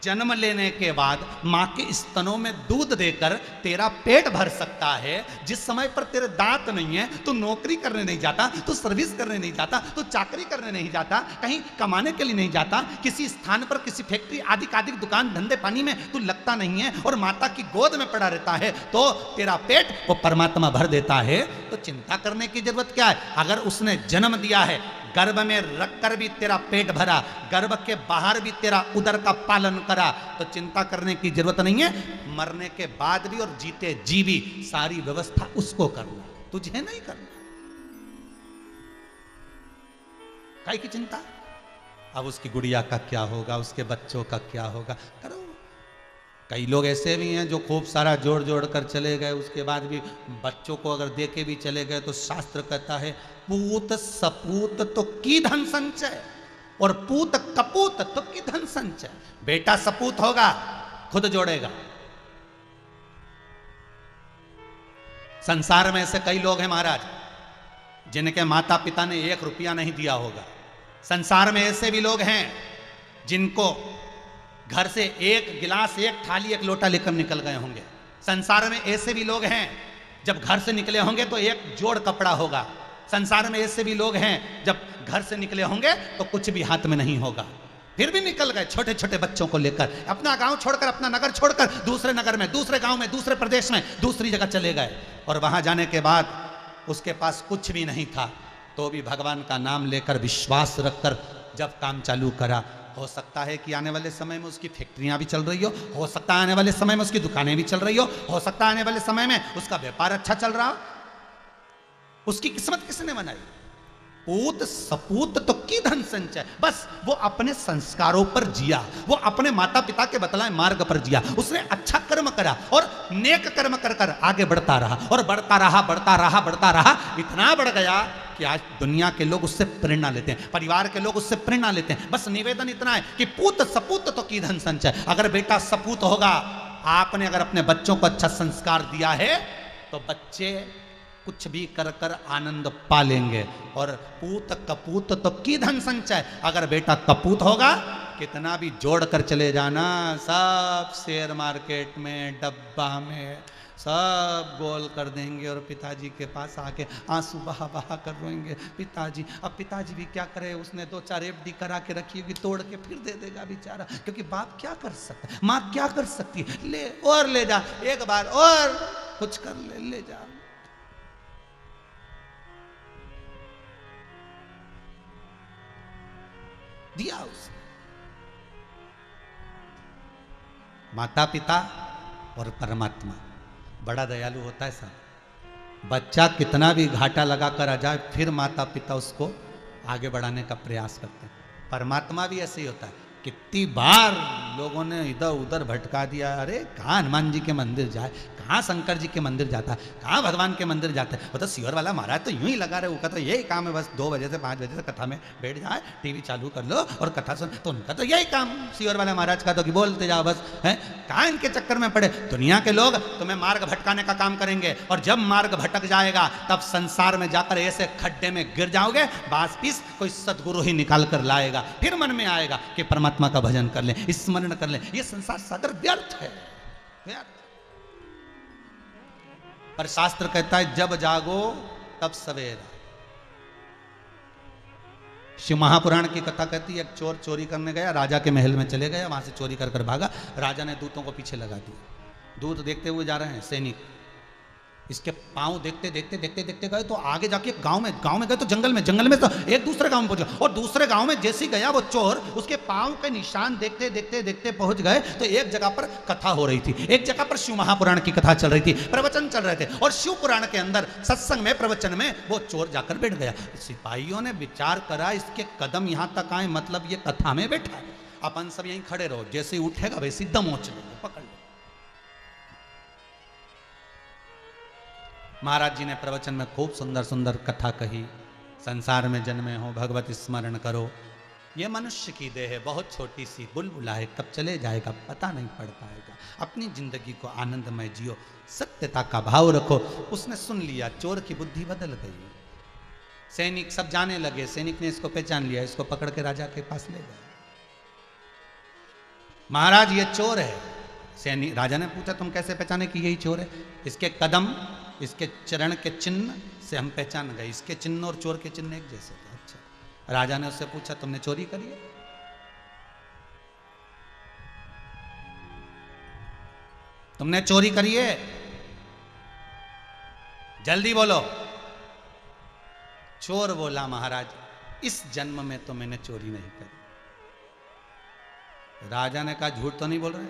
जन्म लेने के बाद मां के स्तनों में दूध देकर तेरा पेट भर सकता है। जिस समय पर तेरे दांत नहीं है, तू नौकरी करने नहीं जाता, तू सर्विस करने नहीं जाता, तू चाकरी करने नहीं जाता, कहीं कमाने के लिए नहीं जाता, किसी स्थान पर किसी फैक्ट्री आदि दुकान धंधे पानी में तू लगता नहीं है और माता की गोद में पड़ा रहता है, तो तेरा पेट वो परमात्मा भर देता है। तो चिंता करने की जरूरत क्या है। अगर उसने जन्म दिया है, गर्भ में रखकर भी तेरा पेट भरा, गर्भ के बाहर भी तेरा उदर का पालन करा, तो चिंता करने की जरूरत नहीं है। मरने के बाद भी और जीते जी भी सारी व्यवस्था उसको करना, तुझे नहीं करना। काहे की चिंता। अब उसकी गुड़िया का क्या होगा, उसके बच्चों का क्या होगा, करो। कई लोग ऐसे भी हैं जो खूब सारा जोड़ जोड़ कर चले गए, उसके बाद भी बच्चों को अगर दे के भी चले गए तो शास्त्र कहता है पूत सपूत तो की धन संचय और पूत कपूत तो की धन संचय। बेटा सपूत होगा खुद जोड़ेगा। संसार में ऐसे कई लोग हैं महाराज जिनके माता पिता ने 1 रुपया नहीं दिया होगा। संसार में ऐसे भी लोग हैं जिनको घर से 1 गिलास 1 थाली 1 लोटा लेकर निकल गए होंगे। संसार में ऐसे भी लोग हैं जब घर से निकले होंगे तो 1 जोड़ कपड़ा होगा। संसार में ऐसे भी लोग हैं जब घर से निकले होंगे तो कुछ भी हाथ में नहीं होगा, फिर भी निकल गए छोटे छोटे बच्चों को लेकर, अपना गांव छोड़कर, अपना नगर छोड़कर दूसरे नगर में, दूसरे गांव में, दूसरे प्रदेश में, दूसरी जगह चले गए। और वहां जाने के बाद उसके पास कुछ भी नहीं था तो भी भगवान का नाम लेकर विश्वास रखकर जब काम चालू करा, हो सकता है कि आने वाले समय में उसकी फैक्ट्रियां भी चल रही हो सकता है आने वाले समय में उसकी दुकानें भी चल रही हो सकता है आने वाले समय में उसका व्यापार अच्छा चल रहा हो। उसकी किस्मत किसने बनाई? पूत सपूत तो की धन संचय। बस वो अपने संस्कारों पर जिया, वो अपने माता पिता के बतलाए मार्ग पर जिया, उसने अच्छा कर्म करा और नेक कर्म कर कर आगे बढ़ता रहा और बढ़ता रहा बढ़ता रहा बढ़ता रहा, इतना बढ़ गया कि आज दुनिया के लोग उससे प्रेरणा लेते हैं, परिवार के लोग उससे प्रेरणा लेते हैं। बस निवेदन इतना है कि पूत सपूत तो की धन संचय। अगर बेटा सपूत होगा, आपने अगर अपने बच्चों को अच्छा संस्कार दिया है तो बच्चे कुछ भी कर कर आनंद पा लेंगे। और पूत कपूत तो की धन संचय। अगर बेटा कपूत होगा, कितना भी जोड़ कर चले जाना, सब शेयर मार्केट में, डब्बा में सब गोल कर देंगे और पिताजी के पास आके आंसू बहा बहा कर रोएंगे, पिताजी। अब पिताजी भी क्या करे, उसने 2-4 एफडी करा के रखी होगी, तोड़ के फिर दे देगा बेचारा, क्योंकि बाप क्या कर सकता है, माँ क्या कर सकती है, ले और ले जा, एक बार और कुछ कर ले जा। दिया उसने। माता पिता और परमात्मा बड़ा दयालु होता है साहब। बच्चा कितना भी घाटा लगा कर आ जाए, फिर माता पिता उसको आगे बढ़ाने का प्रयास करते हैं। परमात्मा भी ऐसे ही होता है। कितनी बार लोगों ने इधर उधर भटका दिया, अरे कहाँ हनुमान जी के मंदिर जाए, कहाँ शंकर जी के मंदिर जाता है, कहाँ भगवान के मंदिर जाता है। वो तो सीवर वाला महाराज तो यूं ही लगा रहे, उनका तो यही काम है, बस 2 बजे से 5 बजे तक कथा में बैठ जाए, टीवी चालू कर लो और कथा सुन। तो उनका तो यही काम सीवर वाला महाराज का, तो कि बोलते जाओ बस है। कहाँ इनके चक्कर में पड़े। दुनिया के लोग तुम्हें मार्ग भटकाने का काम करेंगे और जब मार्ग भटक जाएगा तब संसार में जाकर ऐसे खड्डे में गिर जाओगे, बास पीस कोई सदगुरु ही निकाल कर लाएगा। फिर मन में आएगा कि परमात्मा का भजन कर ले, स्मरण कर ले। ये संसार सागर व्यर्थ है, व्यर्थ। पर शास्त्र कहता है जब जागो तब सवेरा। शिव महापुराण की कथा कहती है, एक चोर चोरी करने गया, राजा के महल में चले गया, वहां से चोरी कर कर भागा। राजा ने दूतों को पीछे लगा दिया। दूत देखते हुए जा रहे हैं, सैनिक इसके पांव देखते देखते देखते देखते गए तो आगे जाके गांव में गए तो जंगल में तो एक दूसरे गांव में पहुंच गया। और दूसरे गांव में जैसे गया वो चोर, उसके पांव के निशान देखते देखते देखते पहुंच गए तो एक जगह पर कथा हो रही थी, एक जगह पर शिव महापुराण की कथा चल रही थी, प्रवचन चल रहे थे। और शिव पुराण के अंदर सत्संग में, प्रवचन में वो चोर जाकर बैठ गया। सिपाहियों ने विचार करा, इसके कदम यहां तक आए, मतलब ये कथा में बैठा है, अपन सब यहीं खड़े रहो, जैसे ही उठेगा वैसे ही दमोच लेंगे, पकड़ लो। महाराज जी ने प्रवचन में खूब सुंदर सुंदर कथा कही। संसार में जन्मे हो, भगवत स्मरण करो। ये मनुष्य की देह है, बहुत छोटी सी बुलबुला है, कब चले जाएगा पता नहीं पड़ पाएगा। अपनी जिंदगी को आनंदमय जियो, सत्यता का भाव रखो। उसने सुन लिया, चोर की बुद्धि बदल गई। सैनिक सब जाने लगे, सैनिक ने इसको पहचान लिया, इसको पकड़ के राजा के पास ले गए। महाराज ये चोर है। सैनिक, राजा ने पूछा तुम कैसे पहचाने कि यही चोर है? इसके कदम, इसके चरण के चिन्ह से हम पहचान गए, इसके चिन्ह और चोर के चिन्ह एक जैसे थे। अच्छा। राजा ने उससे पूछा तुमने चोरी करी है? तुमने चोरी करी है? जल्दी बोलो। चोर बोला महाराज इस जन्म में तो मैंने चोरी नहीं करी। राजा ने कहा झूठ तो नहीं बोल रहे?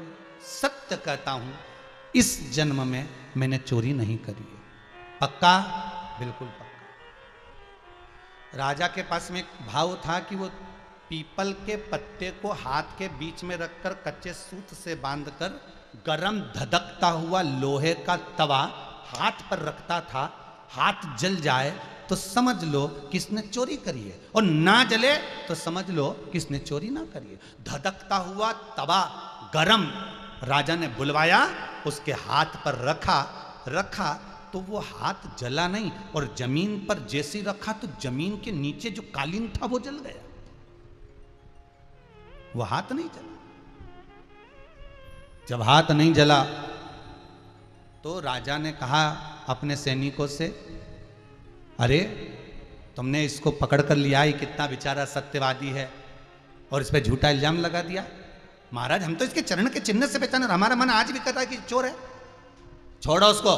सत्य कहता हूं, इस जन्म में मैंने चोरी नहीं करी है। पक्का? बिल्कुल पक्का। राजा के पास में एक भाव था कि वो पीपल के पत्ते को हाथ के बीच में रखकर कच्चे सूत से बांधकर गरम धधकता हुआ लोहे का तवा हाथ पर रखता था, हाथ जल जाए तो समझ लो किसने चोरी करी है, और ना जले तो समझ लो किसने चोरी ना करी है। धधकता हुआ तवा गरम राजा ने बुलवाया, उसके हाथ पर रखा तो वो हाथ जला नहीं, और जमीन पर जैसे रखा तो जमीन के नीचे जो कालीन था वो जल गया, वो हाथ नहीं जला। जब हाथ नहीं जला तो राजा ने कहा अपने सैनिकों से, अरे तुमने इसको पकड़ कर लिया, ये कितना बेचारा सत्यवादी है और इस पे झूठा इल्जाम लगा दिया। महाराज हम तो इसके चरण के चिन्ह से पहचान, हमारा मन आज भी कहता है कि चोर है, छोड़ो उसको।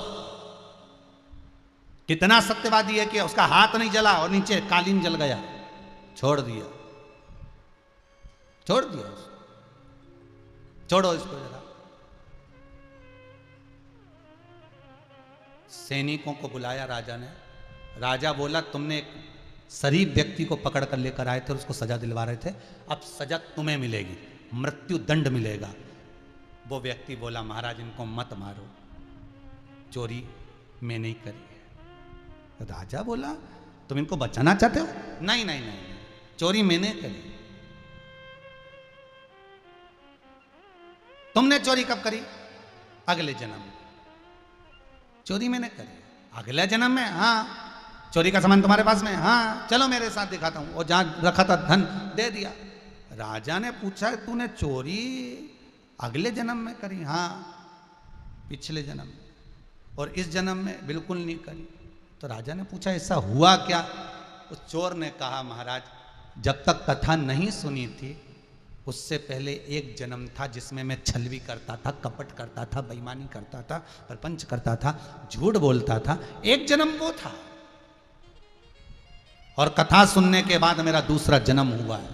कितना सत्यवादी है कि उसका हाथ नहीं जला और नीचे कालीन जल गया, छोड़ दिया उसको, छोड़ो इसको जरा। सैनिकों को बुलाया राजा ने। राजा बोला तुमने एक शरीफ व्यक्ति को पकड़ कर लेकर आए थे और उसको सजा दिलवा रहे थे, अब सजा तुम्हें मिलेगी, मृत्यु दंड मिलेगा। वो व्यक्ति बोला महाराज इनको मत मारो, चोरी मैं नहीं करी है। राजा बोला तुम इनको बचाना चाहते हो? नहीं नहीं नहीं, चोरी मैंने करी। तुमने चोरी कब करी? अगले जन्म में। चोरी मैंने करी अगले जन्म में? हाँ। चोरी का सामान तुम्हारे पास में? हाँ, चलो मेरे साथ दिखाता हूं। और जहां रखा था धन दे दिया। राजा ने पूछा तूने चोरी अगले जन्म में करी? हाँ, पिछले जन्म में। और इस जन्म में बिल्कुल नहीं करी। तो राजा ने पूछा ऐसा हुआ क्या? उस चोर ने कहा महाराज जब तक कथा नहीं सुनी थी उससे पहले एक जन्म था जिसमें मैं छल भी करता था, कपट करता था, बेईमानी करता था, प्रपंच करता था, झूठ बोलता था। एक जन्म वो था और कथा सुनने के बाद मेरा दूसरा जन्म हुआ है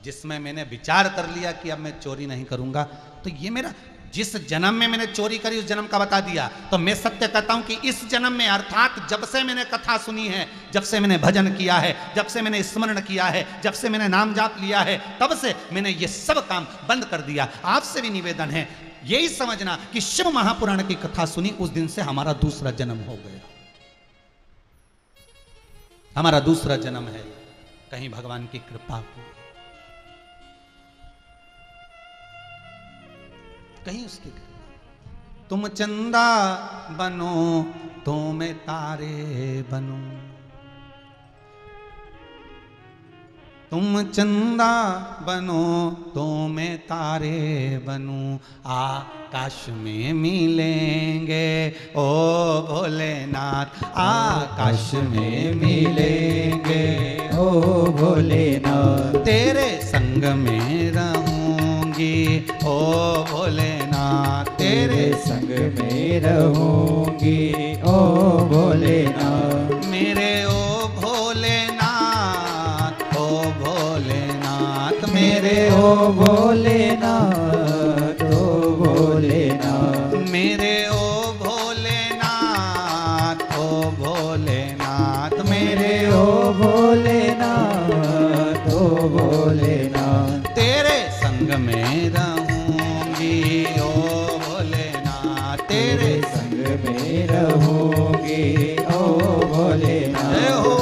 जिसमें मैंने विचार कर लिया कि अब मैं चोरी नहीं करूंगा। तो ये मेरा जिस जन्म में मैंने चोरी करी उस जन्म का बता दिया। तो मैं सत्य कहता हूं कि इस जन्म में अर्थात जब से मैंने कथा सुनी है, जब से मैंने भजन किया है, जब से मैंने स्मरण किया है, जब से मैंने नाम जाप लिया है, तब से मैंने ये सब काम बंद कर दिया। आपसे भी निवेदन है यही समझना कि शिव महापुराण की कथा सुनी उस दिन से हमारा दूसरा जन्म हो गया, हमारा दूसरा जन्म है। कहीं भगवान की कृपा हो, कहीं उसकी कृपा। तुम चंदा बनो तो मैं तारे बनूं, तुम चंदा बनो तो मैं तारे बनूं, आकाश में मिलेंगे ओ भोलेनाथ, आकाश में मिलेंगे ओ भोलेनाथ, तेरे संग में रहूंगी ओ भोलेनाथ, तेरे संग में रहूंगी ओ भोलेनाथ, मेरे ओ भोलेनाथ, ओ भोलेनाथ, मेरे ओ भोलेनाथ, ओ भोलेनाथ, मेरे ओ भोलेनाथ, ओ भोलेनाथ, मेरे ओ भोलेनाथ, ओ भोलेनाथ, तेरे संग में रहूंगी ओ भोलेनाथ, तेरे संग में रहूंगी ओ भोलेनाथ। जय हो।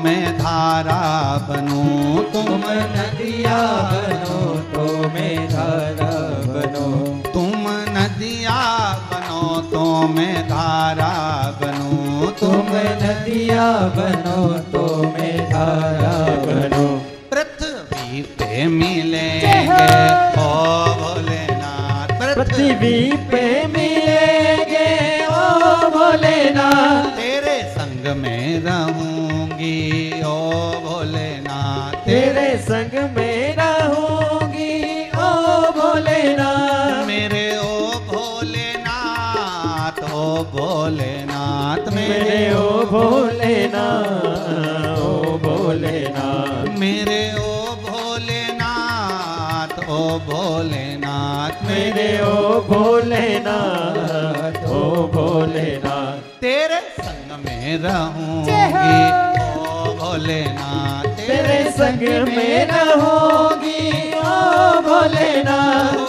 मैं धारा बनूं, तुम नदिया बनो तो मैं धारा बनो, तुम नदिया बनो तो मैं धारा बनूं, तुम नदिया बनो तो मैं धारा बनो। पृथ्वी पे मिलेंगे ओ भोलेनाथ, पृथ्वी पे मिलेंगे ओ भोलेनाथ, तेरे संग में रहूंगी ओ भोलेनाथ, तेरे संग में रहूंगी ओ भोलेनाथ। मेरे ओ भोलेनाथ, ओ भोलेनाथ, मेरे ओ भोलेनाथ, ओ भोलेनाथ, मेरे ओ भोलेनाथ, ओ भोलेनाथ, मेरे ओ भोलेनाथ, ओ भोलेनाथ। तेरे संग में रहूंगी ओ भोलेनाथ, तेरे संग में रहूंगी ओ भोलेनाथ।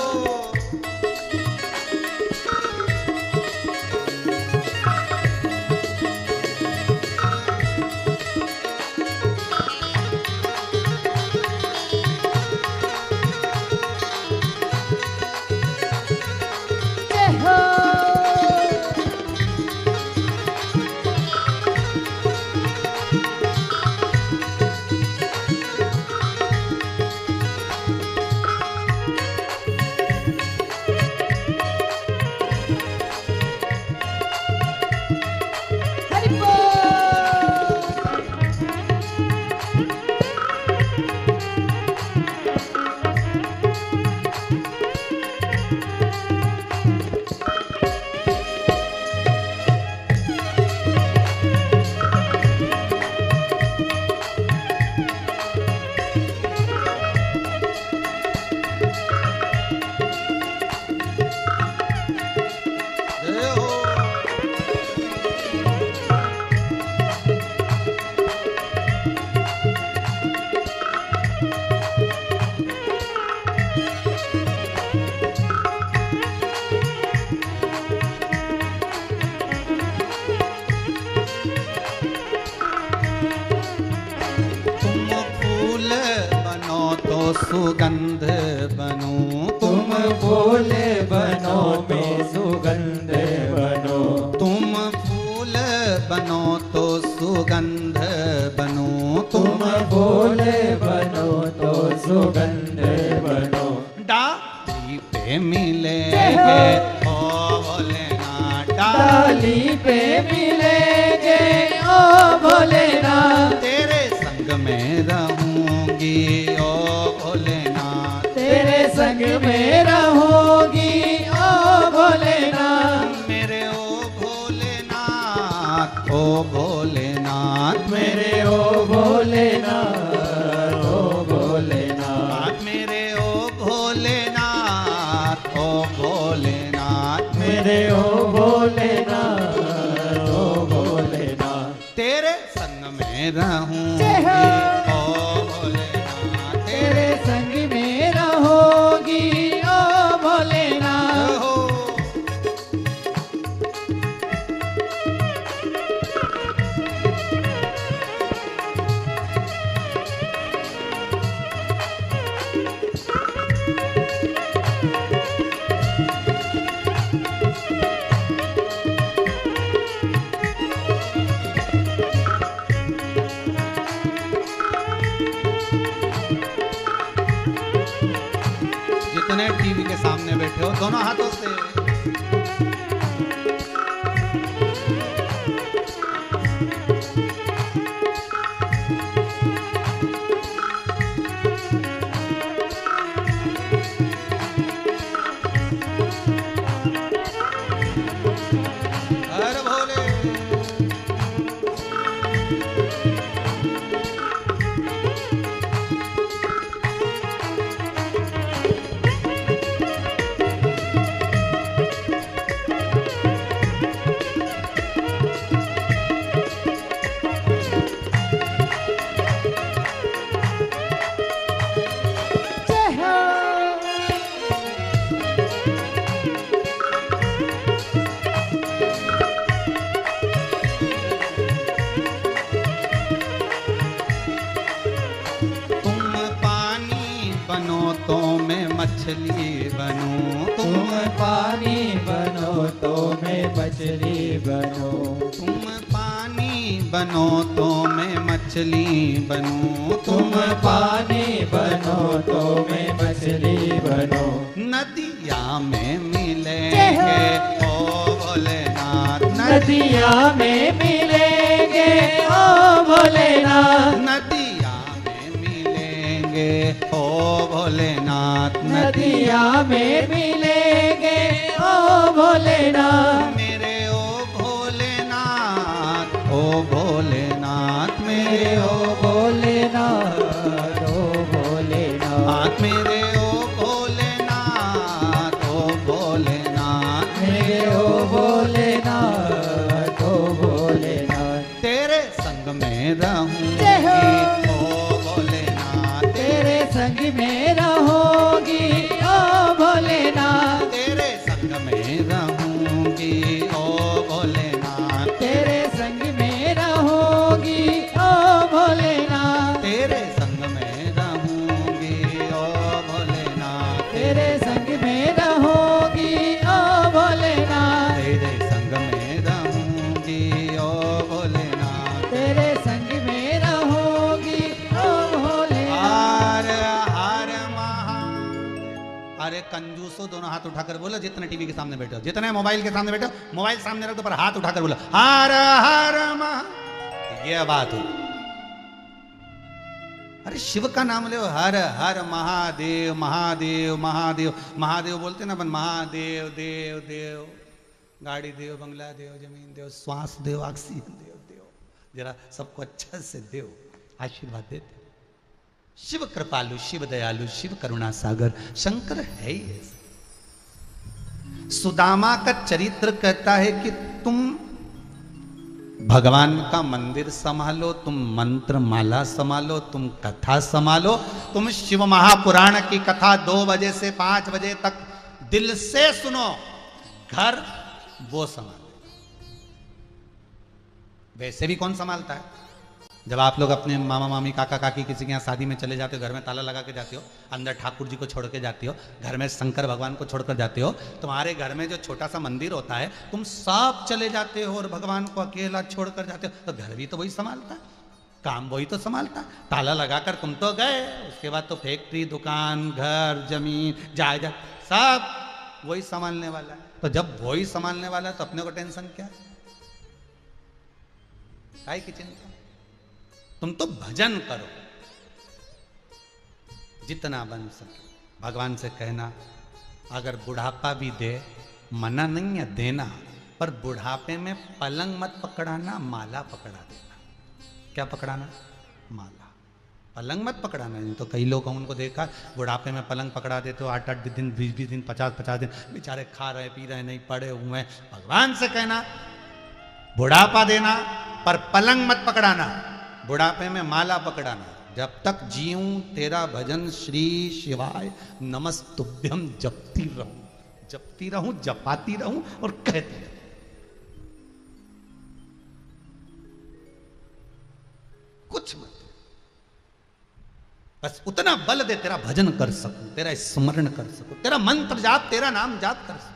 सुगंध बनूं, तुम फूल बनो मैं सुगंध बनो, तुम फूल बनो तो सुगंध बनूं, तुम फूल बनो तो सुगंध बनो। डाली पे मिलेंगे ओ भोलेनाथ, डाली पे मिलेंगे ओ भोलेनाथ, तेरे संग में रहूंगी ओ भोलेनाथ, तेरे संग में रहूंगी ओ भोलेनाथ। मेरे ओ भोलेनाथ, ओ भोलेनाथ, मेरे ओ भोलेनाथ, ओ भोलेनाथ, मेरे ओ भोलेनाथ, ओ भोलेनाथ, मेरे ओ भोलेनाथ, ओ भोलेनाथ। तेरे संग में रहूंगी ओ भोलेनाथ, तेरे संग में रहोगी ओ भोलेनाथ। हो। जितने टीवी के सामने बैठे हो दोनों हाथों से हर भोले मछली बनूं, तुम पानी बनो तो मैं मछली बनूं। तुम पानी बनो तो मैं मछली बनूं, तुम पानी बनो तो मैं मछली बनूं। नदिया में मिलेंगे ओ भोलेनाथ, नदिया में मिलेंगे ओ भोलेनाथ। नदिया में मिलेंगे ओ भोलेनाथ, नदिया में मिलेंगे ओ भोलेनाथ। मेरे ओ भोलेनाथ, ओ भोलेनाथ, मेरे ओ भोलेनाथ, ओ भोलेनाथ, मेरे ओ भोलेनाथ, ओ भोलेनाथ, मेरे ओ भोलेनाथ, ओ भोलेनाथ। तेरे संग में रहूंगी ओ भोलेनाथ, तेरे संग में रहोगी ओ भोलेनाथ। तेरे संग में रहूंगी ओ भोलेनाथ, तेरे संग में रहोगी ओ भोलेनाथ। तेरे संग में रहूंगी ओ भोलेनाथ, तेरे संग में रहोगी ओ भोलेनाथ। तेरे संग में रहूंगी ओ भोलेनाथ। तेरे संग में रहोगी ओ भोलेनाथ। हर हर महा, अरे कंजूसो दोनों हाथ उठाकर बोलो, जितने टीवी के सामने बैठे हो, जितने मोबाइल के सामने बैठे हो, मोबाइल सामने रख दो पर हाथ उठाकर बोलो हर हर महा। ये बात हो। अरे शिव का नाम ले, हर हर महादेव महादेव महादेव महादेव बोलते ना अपन, महादेव देव देव, गाड़ी देव, बंगला देव, जमीन देव, श्वास देव, ऑक्सीजन देव देव, जरा सबको अच्छा से देव आशीर्वाद देते। शिव कृपालु, शिव दयालु, शिव करुणा सागर, शंकर है ही ऐसा। सुदामा का चरित्र कहता है कि तुम भगवान का मंदिर संभालो, तुम मंत्र माला संभालो, तुम कथा संभालो, तुम शिव महापुराण की कथा 2 बजे से 5 बजे तक दिल से सुनो, घर वो संभालो। वैसे भी कौन संभालता है? जब आप लोग अपने मामा मामी काका काकी किसी के यहाँ शादी में चले जाते हो, घर में ताला लगा के जाते हो, अंदर ठाकुर जी को छोड़ के जाते हो, घर में शंकर भगवान को छोड़कर जाते हो, तुम्हारे घर में जो छोटा सा मंदिर होता है तुम सब चले जाते हो और भगवान को अकेला छोड़कर जाते हो, तो घर भी तो वही संभालता है, काम वही तो संभालता है। ताला लगाकर तुम तो गए, उसके बाद तो फैक्ट्री, दुकान, घर, जमीन, जायदाद सब वही संभालने वाला है। तो जब वही संभालने वाला है तो अपने को टेंशन क्या है? काय की चिंता? तुम तो भजन करो जितना बन सके। भगवान से कहना, अगर बुढ़ापा भी दे, मना नहीं है देना, पर बुढ़ापे में पलंग मत पकड़ाना, माला पकड़ा देना। क्या पकड़ाना? माला। पलंग मत पकड़ाना। नहीं तो कई लोग उनको देखा बुढ़ापे में पलंग पकड़ा देते हो, 8-8 दिन, 20-20 दिन, 50-50 दिन बेचारे खा रहे पी रहे नहीं, पड़े हुए हैं। भगवान से कहना, बुढ़ापा देना पर पलंग मत पकड़ाना, बुढ़ापे में माला पकड़ाना। जब तक जीऊं तेरा भजन श्री शिवाय नमस्तुभ्यम जपती रहूं, जपाती रहूं और कहती रहूं। कुछ मत, बस उतना बल दे तेरा भजन कर सकूं, तेरा स्मरण कर सकूं, तेरा मंत्र जाप, तेरा नाम जाप कर सकूं।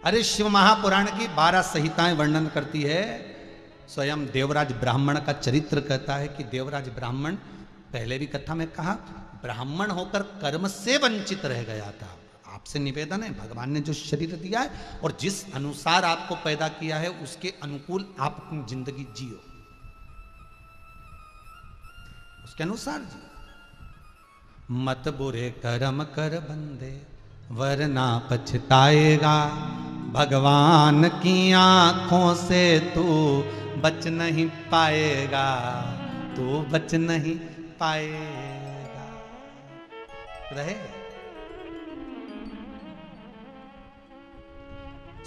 अरे शिव महापुराण की 12 संहिताएं वर्णन करती है। स्वयं देवराज ब्राह्मण का चरित्र कहता है कि देवराज ब्राह्मण, पहले भी कथा में कहा, ब्राह्मण होकर कर्म से वंचित रह गया था। आपसे निवेदन है, भगवान ने जो शरीर दिया है और जिस अनुसार आपको पैदा किया है उसके अनुकूल आप अपनी जिंदगी जियो, उसके अनुसार जियो। मत बुरे कर्म कर बंदे वरना पछताएगा, भगवान की आंखों से तू बच नहीं पाएगा, तू बच नहीं पाएगा। रहे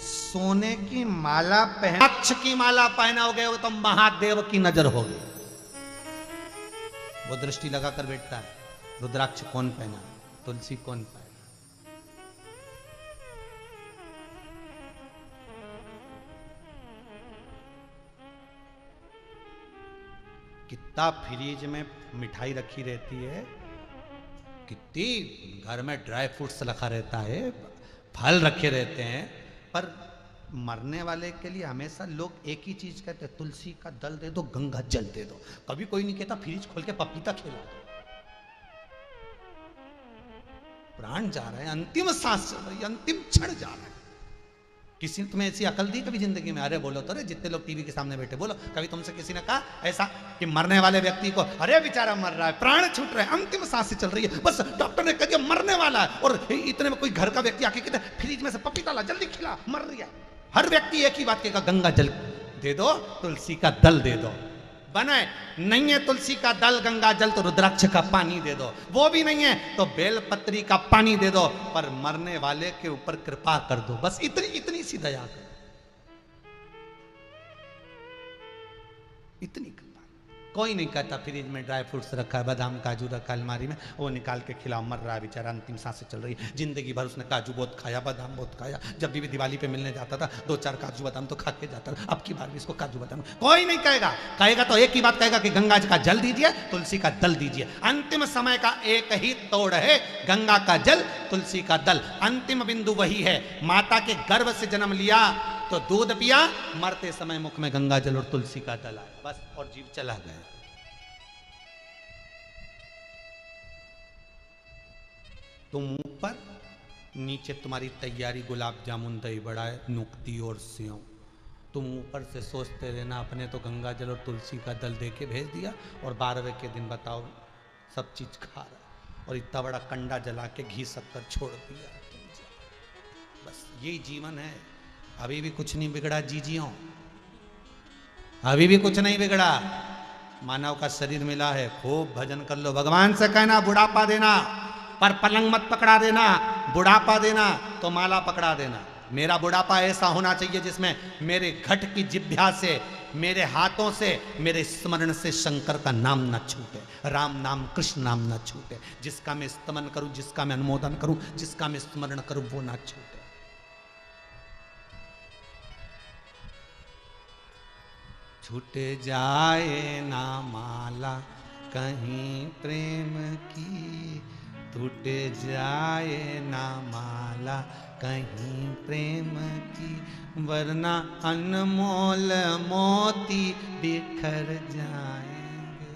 सोने की माला पहन, अक्ष की माला पहनाओगे तो महादेव की नजर होगी। वो दृष्टि लगाकर बैठता है, रुद्राक्ष कौन पहना, तुलसी कौन पहना। कितना फ्रिज में मिठाई रखी रहती है, कितनी घर में ड्राई फ्रूट्स रखा रहता है, फल रखे रहते हैं, पर मरने वाले के लिए हमेशा लोग एक ही चीज कहते हैं, तुलसी का दल दे दो, गंगा जल दे दो। कभी कोई नहीं कहता फ्रिज खोल के पपीता खिला दो। प्राण जा रहे हैं, अंतिम सांस चल रही है, अंतिम क्षण जा रहा है। किसी ने तुम्हें ऐसी अकल दी कभी जिंदगी में? अरे बोलो तो रे, जितने लोग टीवी के सामने बैठे, बोलो कभी तुमसे किसी ने कहा ऐसा कि मरने वाले व्यक्ति को, अरे बेचारा मर रहा है, प्राण छूट रहे हैं, अंतिम सांस चल रही है, बस डॉक्टर ने कह दिया मरने वाला है, और इतने में कोई घर का व्यक्ति आके कहता है फ्रिज में से पपीता ला, जल्दी खिला, मर रही है। हर व्यक्ति एक ही बात कहेगा, गंगा जल दे दो, तुलसी का दल दे दो। बनाए नहीं है तुलसी का दल गंगा जल तो रुद्राक्ष का पानी दे दो, वो भी नहीं है तो बेलपत्री का पानी दे दो, पर मरने वाले के ऊपर कृपा कर दो, बस इतनी इतनी सी दया कर, इतनी कृपा। कोई नहीं कहता फ्रिज में ड्राई फ्रूट्स रखा है, बादाम काजू रखा है अलमारी में, वो निकाल के खिलाओ, मर रहा है बेचारा, अंतिम सांसें चल रही है। जिंदगी भर उसने काजू बहुत खाया, बादाम बहुत खाया, जब भी दिवाली पे मिलने जाता था 2-4 काजू बादाम तो खा के जाता था, अब की बार भी इसको काजू बादाम। कोई नहीं कहेगा, कहेगा तो एक ही बात कहेगा कि गंगा जी का जल दीजिए, तुलसी का दल दीजिए। अंतिम समय का एक ही तोड़ है, गंगा का जल, तुलसी का दल। अंतिम बिंदु वही है। माता के गर्भ से जन्म लिया तो दूध पिया, मरते समय मुख में गंगा जल और तुलसी का दल आया, बस, और जीव चला गया। तुम ऊपर, नीचे तुम्हारी तैयारी गुलाब जामुन दही बड़ा है, नुक्ती और सेव। तुम ऊपर से सोचते रहना अपने तो गंगा जल और तुलसी का दल दे के भेज दिया, और 12वें के दिन बताओ सब चीज खा रहा, और इतना बड़ा कंडा जला के घी शक्कर छोड़ दिया। बस यही जीवन है। अभी भी कुछ नहीं बिगड़ा जीजियों, अभी भी कुछ नहीं बिगड़ा। मानव का शरीर मिला है, खूब भजन कर लो, भगवान से कहना बुढ़ापा देना, पर पलंग मत पकड़ा देना। बुढ़ापा देना तो माला पकड़ा देना। मेरा बुढ़ापा ऐसा होना चाहिए जिसमें मेरे घट की जिह्वा से, मेरे हाथों से, मेरे स्मरण से शंकर का नाम न छूटे, राम नाम कृष्ण नाम न छूटे। जिसका मैं स्तमन करूं, जिसका मैं अनुमोदन करूं, जिसका मैं स्मरण करूं, वो ना छूटे। छूट जाए ना माला कहीं प्रेम की, टूट जाए ना माला कहीं प्रेम की, वरना अनमोल मोती बिखर जाएंगे।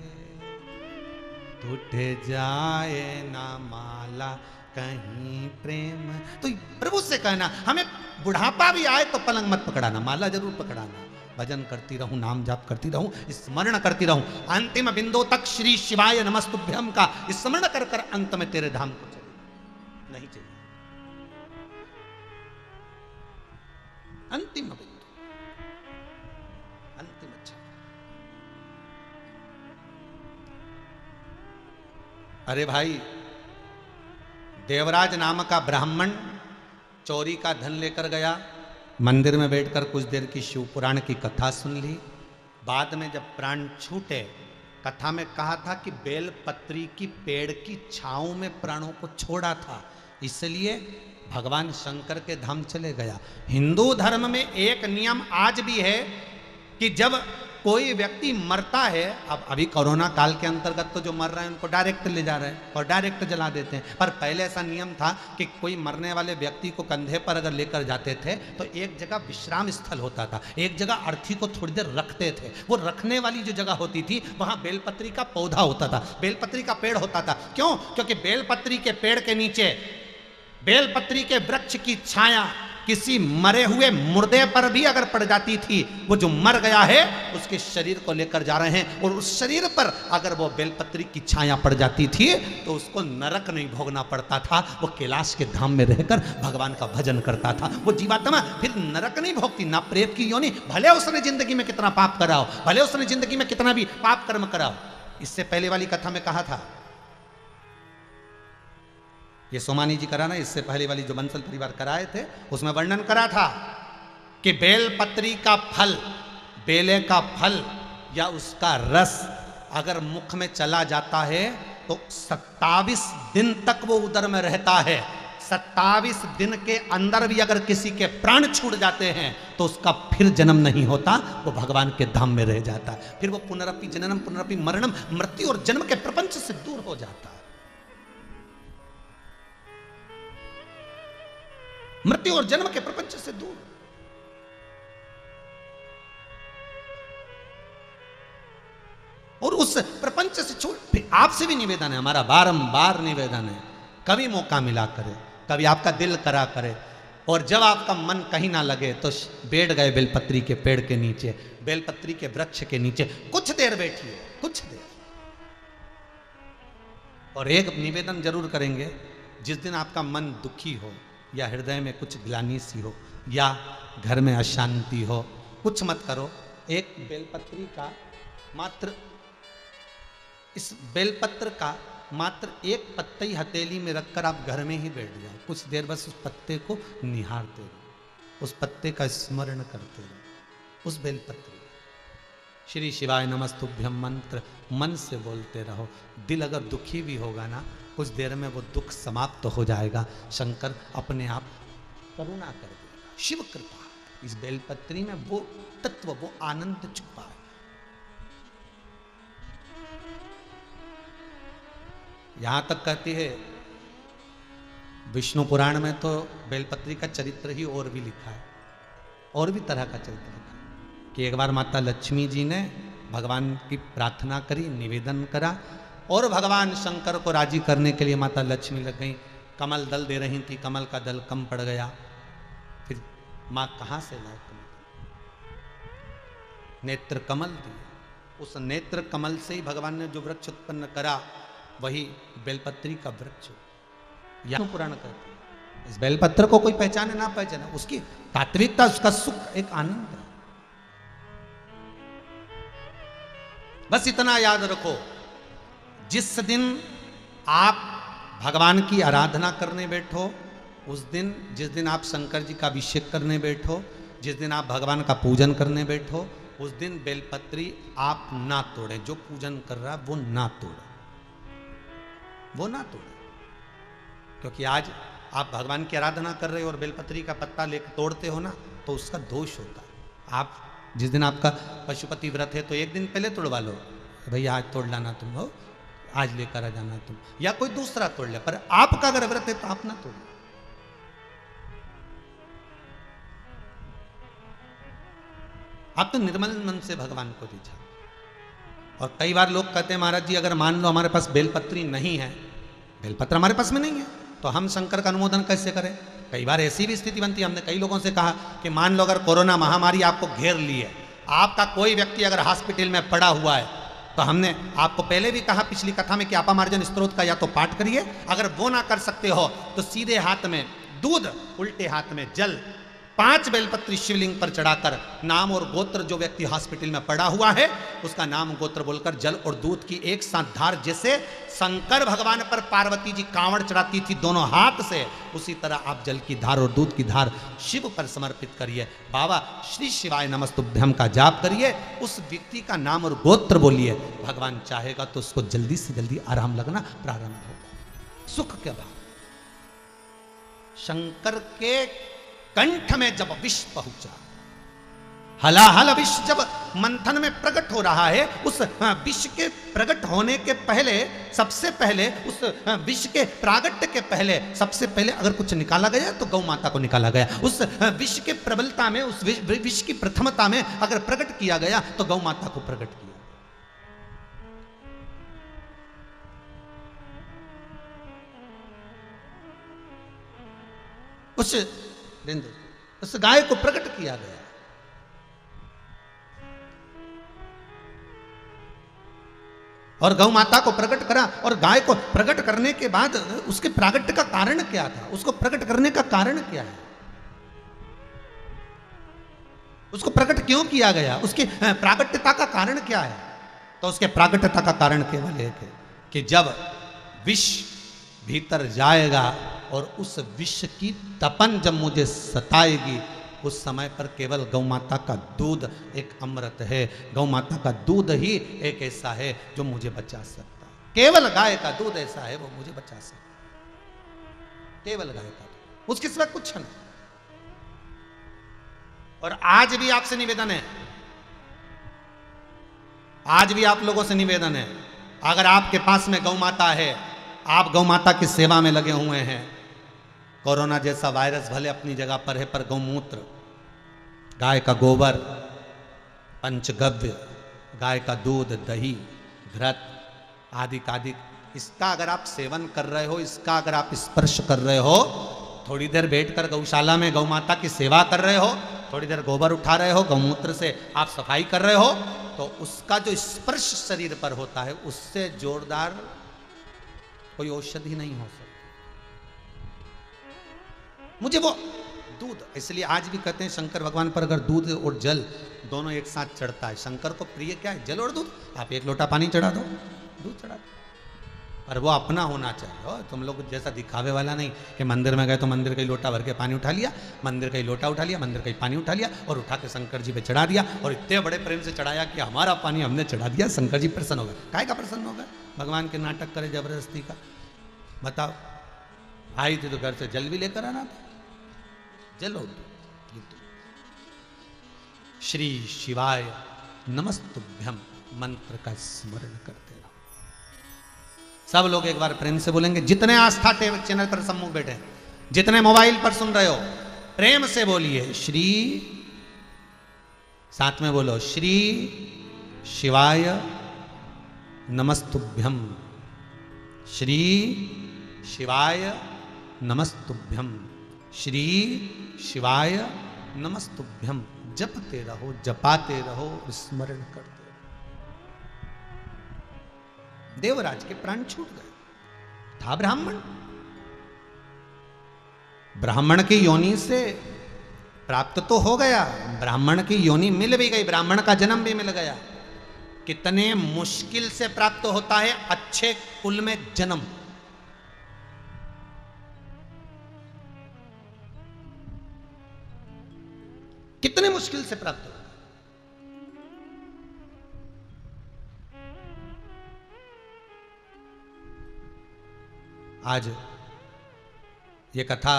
टूट जाए ना माला कहीं प्रेम। तो प्रभु से कहना, हमें बुढ़ापा भी आए तो पलंग मत पकड़ाना, माला जरूर पकड़ाना। भजन करती रहूं, नाम जाप करती रहूं, स्मरण करती रहूं, अंतिम बिंदु तक श्री शिवाय नमस्तुभ्यम का स्मरण कर कर अंत में तेरे धाम को चले नहीं चाहिए। अंतिम बिंदु, अंतिम। अच्छा, अरे भाई, देवराज नाम का ब्राह्मण चोरी का धन लेकर गया, मंदिर में बैठकर कुछ देर की शिव पुराण की कथा सुन ली। बाद में जब प्राण छूटे, कथा में कहा था कि बेलपत्री की पेड़ की छांव में प्राणों को छोड़ा था, इसलिए भगवान शंकर के धाम चले गया। हिंदू धर्म में एक नियम आज भी है कि जब कोई व्यक्ति मरता है, अब अभी कोरोना काल के अंतर्गत तो जो मर रहे हैं उनको डायरेक्ट ले जा रहे हैं और डायरेक्ट जला देते हैं, पर पहले ऐसा नियम था कि कोई मरने वाले व्यक्ति को कंधे पर अगर लेकर जाते थे तो एक जगह विश्राम स्थल होता था, एक जगह अर्थी को थोड़ी देर रखते थे। वो रखने वाली जो जगह होती थी वहां बेलपत्री का पौधा होता था, बेलपत्री का पेड़ होता था। क्यों? क्योंकि बेलपत्री के पेड़ के नीचे, बेलपत्री के वृक्ष की छाया किसी मरे हुए मुर्दे पर भी अगर पड़ जाती थी, वो जो मर गया है उसके शरीर को लेकर जा रहे हैं, और उस शरीर पर अगर वो बेलपत्री की छाया पड़ जाती थी तो उसको नरक नहीं भोगना पड़ता था, वो कैलाश के धाम में रहकर भगवान का भजन करता था। वो जीवात्मा फिर नरक नहीं भोगती, ना प्रेत की योनि, भले उसने जिंदगी में कितना पाप कराओ, भले उसने जिंदगी में कितना भी पाप कर्म कराओ। इससे पहले वाली कथा में कहा था, ये सोमानी जी करा ना, इससे पहले वाली जो बंसल परिवार कराए थे उसमें वर्णन करा था कि बेलपत्री का फल, बेले का फल या उसका रस अगर मुख में चला जाता है तो 27 दिन तक वो उदर में रहता है। 27 दिन के अंदर भी अगर किसी के प्राण छूट जाते हैं तो उसका फिर जन्म नहीं होता, वो भगवान के धाम में रह जाता है। फिर वो पुनरपि जननम पुनरपि मरणम, मृत्यु और जन्म के प्रपंच से दूर हो जाता है। मृत्यु और जन्म के प्रपंच से दूर। और उस प्रपंच से छोड़, आपसे भी निवेदन है, हमारा बारंबार निवेदन है, कभी मौका मिला करे, कभी आपका दिल करा करे, और जब आपका मन कहीं ना लगे तो बैठ गए बेलपत्री के पेड़ के नीचे, बेलपत्री के वृक्ष के नीचे, कुछ देर बैठिए, कुछ देर। और एक निवेदन जरूर करेंगे, जिस दिन आपका मन दुखी हो या हृदय में कुछ ग्लानि सी हो या घर में अशांति हो, कुछ मत करो, एक बेलपत्री का मात्र, इस बेलपत्र का मात्र एक पत्ते ही हथेली में रखकर आप घर में ही बैठ जाओ, कुछ देर बस उस पत्ते को निहारते रहो, उस पत्ते का स्मरण करते रहो, उस बेलपत्र। श्री शिवाय नमस्तुभ्यम मंत्र मन से बोलते रहो। दिल अगर दुखी भी होगा ना, कुछ देर में वो दुख समाप्त हो जाएगा। शंकर अपने आप करुणा कर देगा, शिव कृपा। इस बेलपत्री में वो तत्व, वो आनंद छुपा है। यहां तक कहती है विष्णु पुराण में तो बेलपत्री का चरित्र ही और भी लिखा है, और भी तरह का चरित्र लिखा है कि एक बार माता लक्ष्मी जी ने भगवान की प्रार्थना करी, निवेदन करा, और भगवान शंकर को राजी करने के लिए माता लक्ष्मी लग गई, कमल दल दे रही थी, कमल का दल कम पड़ गया। फिर माँ कहाँ से लाए कमल? नेत्र कमल दिए, उस नेत्र कमल से ही भगवान ने जो वृक्ष उत्पन्न करा वही बेलपत्री का वृक्ष। यह पुराण कहते हैं, इस बेलपत्र को कोई पहचाने ना पहचाने, उसकी तात्विकता, उसका सुख, एक आनंद है। बस इतना याद रखो, जिस दिन आप भगवान की आराधना करने बैठो, उस दिन, जिस दिन आप शंकर जी का अभिषेक करने बैठो, जिस दिन आप भगवान का पूजन करने बैठो, उस दिन बेलपत्री आप ना तोड़े। जो पूजन कर रहा है वो ना तोड़े, वो ना तोड़े, क्योंकि आज आप भगवान की आराधना कर रहे हो और बेलपत्री का पत्ता लेकर तोड़ते हो ना, तो उसका दोष होता है। आप जिस दिन आपका पशुपति व्रत है तो एक दिन पहले तोड़वा लो, भैया आज तोड़ लाना तुम, हो आज लेकर आ जाना तुम, या कोई दूसरा तोड़ ले, पर आपका अगर व्रत है तो आप ना तोड़ो। आप तो निर्मल मन से भगवान को रिझा। और कई बार लोग कहते हैं महाराज जी अगर मान लो हमारे पास बेलपत्री नहीं है, बेलपत्र हमारे पास में नहीं है, तो हम शंकर का अनुमोदन कैसे करें? कई बार ऐसी भी स्थिति बनती है, हमने कई लोगों से कहा कि मान लो अगर कोरोना महामारी आपको घेर ली है, आपका कोई व्यक्ति अगर हॉस्पिटल में पड़ा हुआ है, तो हमने आपको पहले भी कहा पिछली कथा में कि अपामार्जन स्तोत्र का या तो पाठ करिए, अगर वो ना कर सकते हो तो सीधे हाथ में दूध, उल्टे हाथ में जल, 5 बेलपत्री शिवलिंग पर चढ़ाकर नाम और गोत्र, जो व्यक्ति हॉस्पिटल में पड़ा हुआ है उसका नाम गोत्र बोलकर जल और दूध की एक साथ धार, जैसे शंकर भगवान पर पार्वती जी कांवड़ चढ़ाती थी दोनों हाथ से, उसी तरह आप जल की धार और दूध की धार शिव पर समर्पित करिए। बाबा श्री शिवाय नमस्तुभ्यम का जाप करिए, उस व्यक्ति का नाम और गोत्र बोलिए, भगवान चाहेगा तो उसको जल्दी से जल्दी आराम लगना प्रारंभ होगा। सुख के भाव शंकर के कंठ में जब विष पहुंचा, हलाहल विष जब मंथन में प्रकट हो रहा है, उस विष के प्रकट होने के पहले, सबसे पहले उस विष के प्रागट्य के पहले, सबसे पहले अगर कुछ निकाला गया तो गौ माता को निकाला गया। उस विष के प्रबलता में, उस विष की प्रथमता में अगर प्रकट किया गया तो गौ माता को प्रकट किया। उस गाय को प्रकट किया गया। और गौ माता को प्रकट करा, और गाय को प्रकट करने के बाद उसके प्रागट्य का कारण क्या था, उसको प्रकट करने का कारण क्या है, उसको प्रकट क्यों किया गया, उसकी प्रागट्यता का कारण क्या है? तो उसके प्रागट्यता का कारण केवल एक है कि जब विष भीतर जाएगा और उस विष की तपन जब मुझे सताएगी, उस समय पर केवल गौ माता का दूध एक अमृत है। गौ माता का दूध ही एक ऐसा है जो मुझे बचा सकता है, केवल गाय का दूध ऐसा है वो मुझे बचा सकता है। केवल गाय का दूध, उसके सिवा कुछ नहीं। और आज भी आपसे निवेदन है, आज भी आप लोगों से निवेदन है, अगर आपके पास में गौ माता है, आप गौ माता की सेवा में लगे हुए हैं, कोरोना जैसा वायरस भले अपनी जगह पर है, पर गौमूत्र, गाय का गोबर, पंचगव्य, गाय का दूध, दही, घृत आदि आदि, इसका अगर आप सेवन कर रहे हो, इसका अगर आप स्पर्श कर रहे हो, थोड़ी देर बैठकर गौशाला में गौ माता की सेवा कर रहे हो, थोड़ी देर गोबर उठा रहे हो, गौमूत्र से आप सफाई कर रहे हो, तो उसका जो स्पर्श शरीर पर होता है, उससे जोरदार कोई औषधि नहीं हो सकती। मुझे वो दूध, इसलिए आज भी कहते हैं शंकर भगवान पर अगर दूध और जल दोनों एक साथ चढ़ता है, शंकर को प्रिय क्या है? जल और दूध। आप एक लोटा पानी चढ़ा दो, दूध चढ़ा दो, पर वो अपना होना चाहिए। और तुम लोग जैसा दिखावे वाला नहीं कि मंदिर में गए तो मंदिर का ही लोटा भर के पानी उठा लिया, मंदिर का ही लोटा उठा लिया, मंदिर का ही पानी उठा लिया और उठा के शंकर जी पे चढ़ा दिया, और इतने बड़े प्रेम से चढ़ाया कि हमारा पानी हमने चढ़ा दिया, शंकर जी प्रसन्न हो गए। काहे का प्रसन्न हो गए? भगवान के नाटक करे जबरदस्ती का। बताओ, आई थी तो घर से जल भी लेकर आना था, जलो। श्री शिवाय नमस्तुभ्यम मंत्र का स्मरण करते रहो। सब लोग एक बार प्रेम से बोलेंगे, जितने आस्था चैनल पर सम्मुख बैठे, जितने मोबाइल पर सुन रहे हो, प्रेम से बोलिए श्री, साथ में बोलो श्री शिवाय नमस्तुभ्यम, श्री शिवाय नमस्तुभ्यम, श्री शिवाय नमस्तुभ्यम। जपते रहो, जपाते रहो, स्मरण करते रहो। देवराज के प्राण छूट गए, था ब्राह्मण, ब्राह्मण की योनि से प्राप्त तो हो गया, ब्राह्मण की योनि मिल भी गई, ब्राह्मण का जन्म भी मिल गया। कितने मुश्किल से प्राप्त होता है अच्छे कुल में जन्म। कितने मुश्किल से प्राप्त हो। आज ये कथा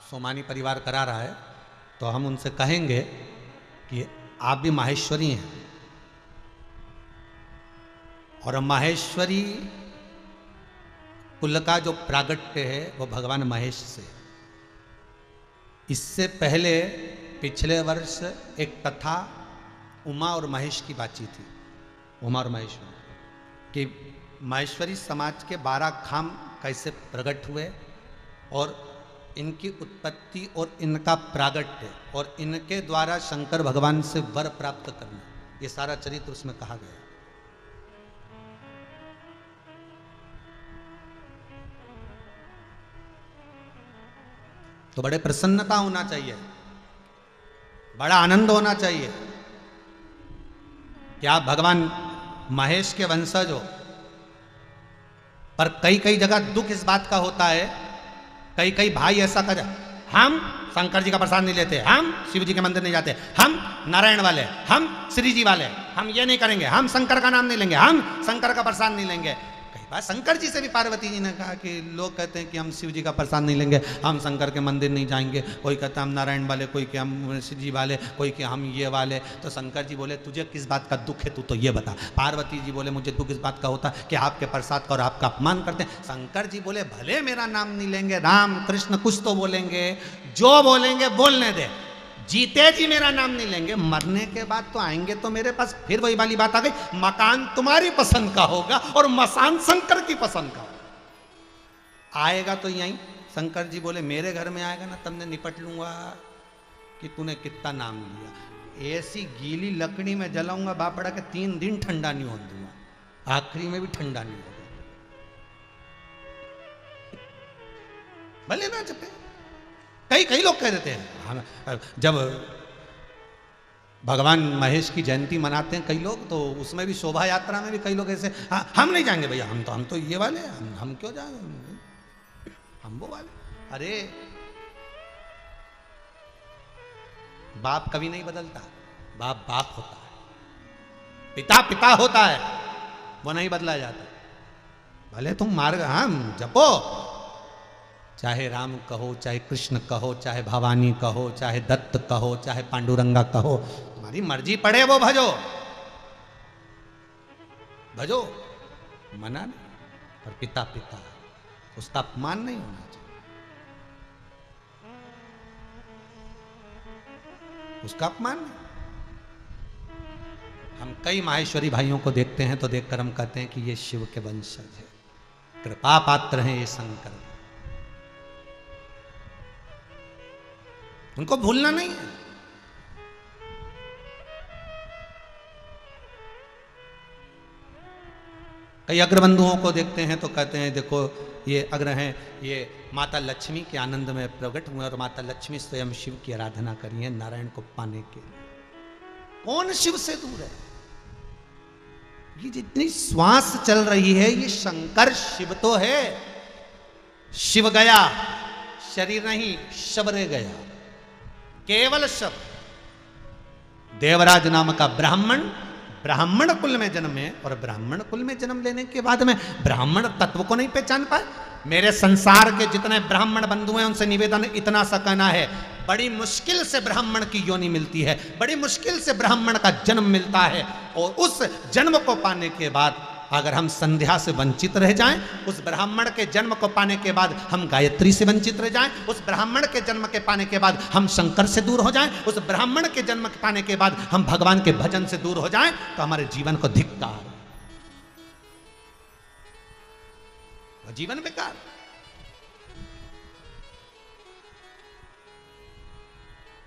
सोमानी परिवार करा रहा है, तो हम उनसे कहेंगे कि आप भी माहेश्वरी हैं, और माहेश्वरी कुल का जो प्रागट्य है वो भगवान महेश से। इससे पहले पिछले वर्ष एक कथा उमा और महेश की बातचीत थी, उमा और महेश्वरी, कि महेश्वरी समाज के 12 खाम कैसे प्रकट हुए, और इनकी उत्पत्ति और इनका प्रागट्य, और इनके द्वारा शंकर भगवान से वर प्राप्त करना, ये सारा चरित्र उसमें कहा गया। तो बड़े प्रसन्नता होना चाहिए, बड़ा आनंद होना चाहिए कि आप भगवान महेश के वंशज हो। पर कई कई जगह दुख इस बात का होता है, कई कई भाई ऐसा कर, हम शंकर जी का प्रसाद नहीं लेते, हम शिव जी के मंदिर नहीं जाते, हम नारायण वाले, हम श्री जी वाले, हम ये नहीं करेंगे, हम शंकर का नाम नहीं लेंगे, हम शंकर का प्रसाद नहीं लेंगे। कई बार शंकर जी से भी पार्वती जी ने कहा कि लोग कहते हैं कि हम शिव जी का प्रसाद नहीं लेंगे, हम शंकर के मंदिर नहीं जाएंगे, कोई कहता है हम नारायण वाले, कोई कि हम शिव जी वाले, कोई कि हम ये वाले। तो शंकर जी बोले तुझे किस बात का दुख है, तू तो ये बता। पार्वती जी बोले मुझे दुख इस बात का होता कि आपके प्रसाद का और आपका अपमान करते हैं। शंकर जी बोले भले मेरा नाम नहीं लेंगे, राम कृष्ण कुछ तो बोलेंगे, जो बोलेंगे बोलने दे, जीते जी मेरा नाम नहीं लेंगे, मरने के बाद तो आएंगे तो मेरे पास। फिर वही वाली बात आ गई, मकान तुम्हारी पसंद का होगा और मसान शंकर की पसंद का होगा। आएगा तो यहीं। शंकर जी बोले मेरे घर में आएगा ना तब मैं निपट लूंगा कि तूने कितना नाम लिया। ऐसी गीली लकड़ी में जलाऊंगा बापड़ा के 3 दिन ठंडा नहीं होने दूंगा, आखिरी में भी ठंडा नहीं होगा। भले ना जपे। कई कई लोग कह देते हैं, जब भगवान महेश की जयंती मनाते हैं कई लोग, तो उसमें भी शोभा यात्रा में भी कई लोग ऐसे, हाँ हम नहीं जाएंगे भैया, हम तो ये वाले, हम क्यों जाएंगे, हम वो वाले। अरे बाप कभी नहीं बदलता, बाप बाप होता है, पिता पिता होता है, वो नहीं बदला जाता। भले तुम मार्ग हम जपो, चाहे राम कहो, चाहे कृष्ण कहो, चाहे भवानी कहो, चाहे दत्त कहो, चाहे पांडुरंगा कहो, तुम्हारी मर्जी पड़े वो भजो, भजो, मना नहीं। पर पिता पिता, उसका अपमान नहीं होना चाहिए, उसका अपमान नहीं। हम कई माहेश्वरी भाइयों को देखते हैं तो देखकर हम कहते हैं कि ये शिव के वंशज है, कृपा पात्र हैं ये शंकर, उनको भूलना नहीं है। कई अग्रबंधुओं को देखते हैं तो कहते हैं देखो ये अग्र हैं, ये माता लक्ष्मी के आनंद में प्रकट हुए और माता लक्ष्मी स्वयं शिव की आराधना करी है नारायण को पाने के लिए। कौन शिव से दूर है? ये जितनी श्वास चल रही है ये शंकर शिव तो है। शिव गया, शरीर नहीं, शबरे गया, केवल शब। देवराज नाम का ब्राह्मण ब्राह्मण कुल में जन्मे और ब्राह्मण कुल में जन्म लेने के बाद में ब्राह्मण तत्व को नहीं पहचान पाए। मेरे संसार के जितने ब्राह्मण बंधु हैं उनसे निवेदन इतना सा कहना है, बड़ी मुश्किल से ब्राह्मण की योनि मिलती है, बड़ी मुश्किल से ब्राह्मण का जन्म मिलता है और उस जन्म को पाने के बाद अगर हम संध्या से वंचित रह जाएं, उस ब्राह्मण के जन्म को पाने के बाद हम गायत्री से वंचित रह जाएं, उस ब्राह्मण के जन्म के पाने के बाद हम शंकर से दूर हो जाएं, उस ब्राह्मण के जन्म के पाने के बाद हम भगवान के भजन से दूर हो जाएं, तो हमारे जीवन को धिक्कार, जीवन बेकार।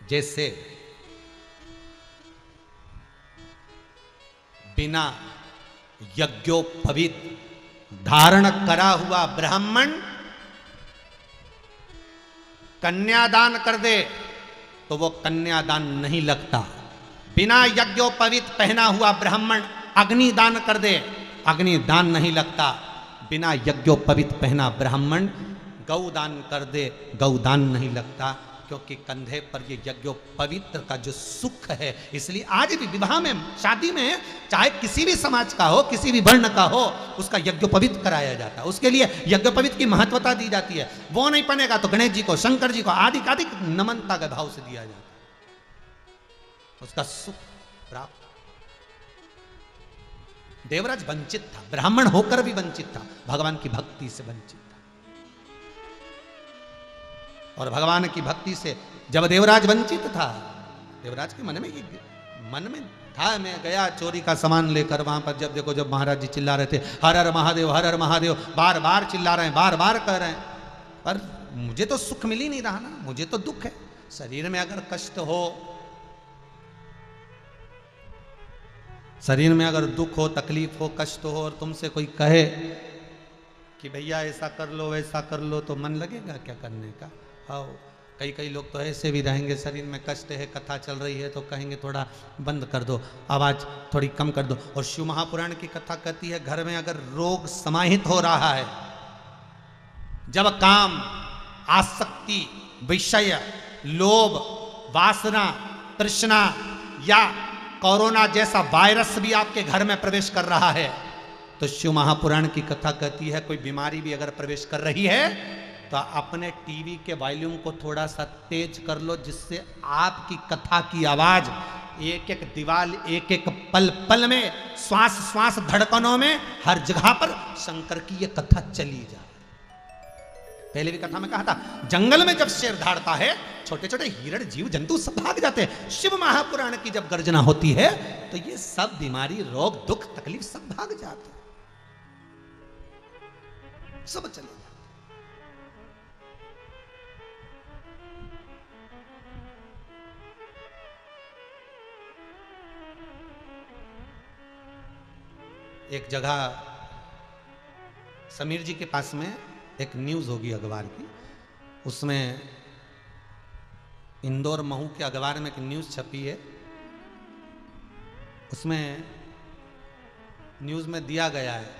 जैसे बिना यज्ञोपवीत धारण करा हुआ ब्राह्मण कन्यादान कर दे तो वो कन्यादान नहीं लगता। बिना यज्ञोपवीत पहना हुआ ब्राह्मण अग्निदान कर दे, अग्निदान नहीं लगता। बिना यज्ञोपवीत पहना ब्राह्मण गौदान कर दे, गौदान नहीं लगता, क्योंकि कंधे पर ये यज्ञोपवीत का जो सुख है। इसलिए आज भी विवाह में, शादी में, चाहे किसी भी समाज का हो, किसी भी वर्ण का हो, उसका यज्ञोपवीत कराया जाता है। उसके लिए यज्ञोपवीत की महत्वता दी जाती है। वो नहीं बनेगा तो गणेश जी को, शंकर जी को आदि आदि नमनता के भाव से दिया जाता है, उसका सुख प्राप्त। देवराज वंचित था, ब्राह्मण होकर भी वंचित था, भगवान की भक्ति से वंचित था। और भगवान की भक्ति से जब देवराज वंचित था, देवराज के मन में था, मैं गया चोरी का सामान लेकर वहां पर, जब देखो जब महाराज जी चिल्ला रहे थे हर हर महादेव, हर हर महादेव, बार बार चिल्ला रहे हैं, बार बार कह रहे हैं, पर मुझे तो सुख मिल ही नहीं रहा ना, मुझे तो दुख है। शरीर में अगर कष्ट हो, शरीर में अगर दुख हो, तकलीफ हो, कष्ट हो, और तुमसे कोई कहे कि भैया ऐसा कर लो, वैसा कर लो, तो मन लगेगा क्या करने का? आओ, कई लोग तो ऐसे भी रहेंगे, शरीर में कष्ट है, कथा चल रही है तो कहेंगे थोड़ा बंद कर दो, आवाज़ थोड़ी कम कर दो। और शिव महापुराण की कथा कहती है, घर में अगर रोग समाहित हो रहा है, जब काम, आसक्ति, विषय, लोभ, वासना, तृष्णा या कोरोना जैसा वायरस भी आपके घर में प्रवेश कर रहा है, तो शिव महापुराण की कथा कहती है कोई बीमारी भी अगर प्रवेश कर रही है तो अपने टीवी के वॉल्यूम को थोड़ा सा तेज कर लो, जिससे आपकी कथा की आवाज एक एक दीवार, एक एक पल पल में, श्वास श्वास धड़कनों में, हर जगह पर शंकर की ये कथा चली जाए। पहले भी कथा में कहा था, जंगल में जब शेर धाड़ता है, छोटे छोटे हिरण, जीव जंतु सब भाग जाते हैं। शिव महापुराण की जब गर्जना होती है तो ये सब बीमारी, रोग, दुख, तकलीफ सब भाग जाते हैं, सब चले जाते। एक जगह समीर जी के पास में एक न्यूज़ होगी अखबार की, उसमें इंदौर महू के अखबार में एक न्यूज़ छपी है। उसमें न्यूज़ में दिया गया है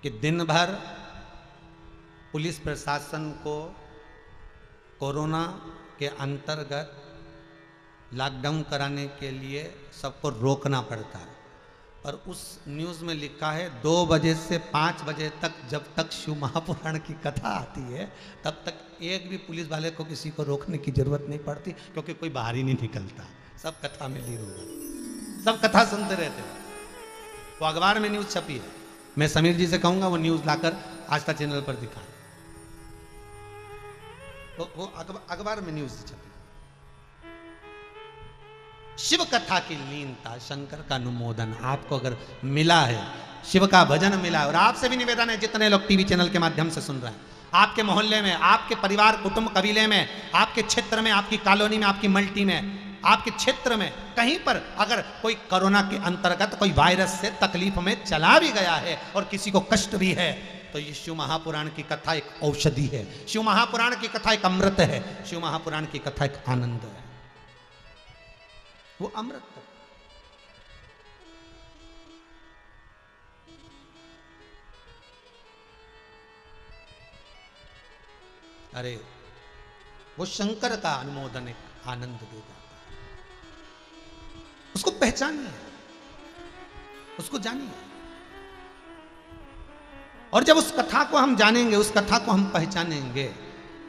कि दिन भर पुलिस प्रशासन को कोरोना के अंतर्गत लॉकडाउन कराने के लिए सबको रोकना पड़ता है, और उस न्यूज़ में लिखा है 2 बजे से 5 बजे तक, जब तक शिव महापुराण की कथा आती है तब तक एक भी पुलिस वाले को किसी को रोकने की जरूरत नहीं पड़ती, क्योंकि कोई बाहर ही नहीं निकलता, सब कथा में लीन होगा, सब कथा सुनते रहते हैं। वो अखबार में न्यूज़ छपी है, मैं समीर जी से कहूंगा वो न्यूज़ लाकर आस्था चैनल पर दिखाएं। वो अखबार में न्यूज़ छपी, शिव कथा की लीनता, शंकर का अनुमोदन। आपको अगर मिला है, शिव का भजन मिला है, और आपसे भी निवेदन है जितने लोग टीवी चैनल के माध्यम से सुन रहे हैं, आपके मोहल्ले में, आपके परिवार कुटुंब कबीले में, आपके क्षेत्र में, आपकी कॉलोनी में, आपकी मल्टी में, आपके क्षेत्र में कहीं पर अगर कोई कोरोना के अंतर्गत कोई वायरस से तकलीफ में चला भी गया है और किसी को कष्ट भी है, तो ये शिव महापुराण की कथा एक औषधि है, शिव महापुराण की कथा एक अमृत है, शिव महापुराण की कथा एक आनंद है, वो अमृत। अरे वो शंकर का अनुमोदन एक आनंद दे जाता है, उसको पहचानिए, उसको जानिए, और जब उस कथा को हम जानेंगे, उस कथा को हम पहचानेंगे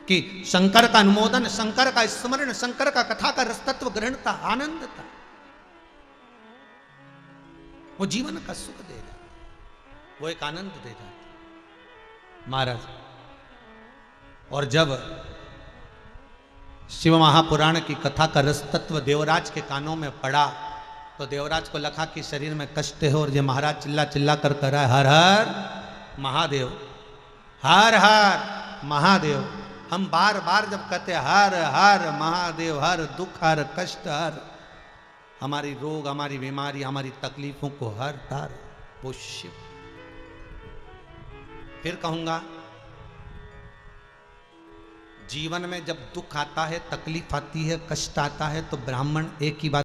कि शंकर का अनुमोदन, शंकर का स्मरण, शंकर का कथा का रसतत्व ग्रहण था, आनंद था, वो जीवन का सुख देगा, वो एक आनंद देगा महाराज। और जब शिव महापुराण की कथा का रसतत्व देवराज के कानों में पड़ा, तो देवराज को लगा कि शरीर में कष्ट है, और ये महाराज चिल्ला चिल्ला कर रहा है, हर हर महादेव, हर हर महादेव। हम बार बार जब कहते हर हर महादेव, हर दुख हर कष्ट हर, हमारी रोग, हमारी बीमारी, हमारी तकलीफों को हर तार वो शिव। फिर कहूंगा, जीवन में जब दुख आता है, तकलीफ आती है, कष्ट आता है, तो ब्राह्मण एक ही बात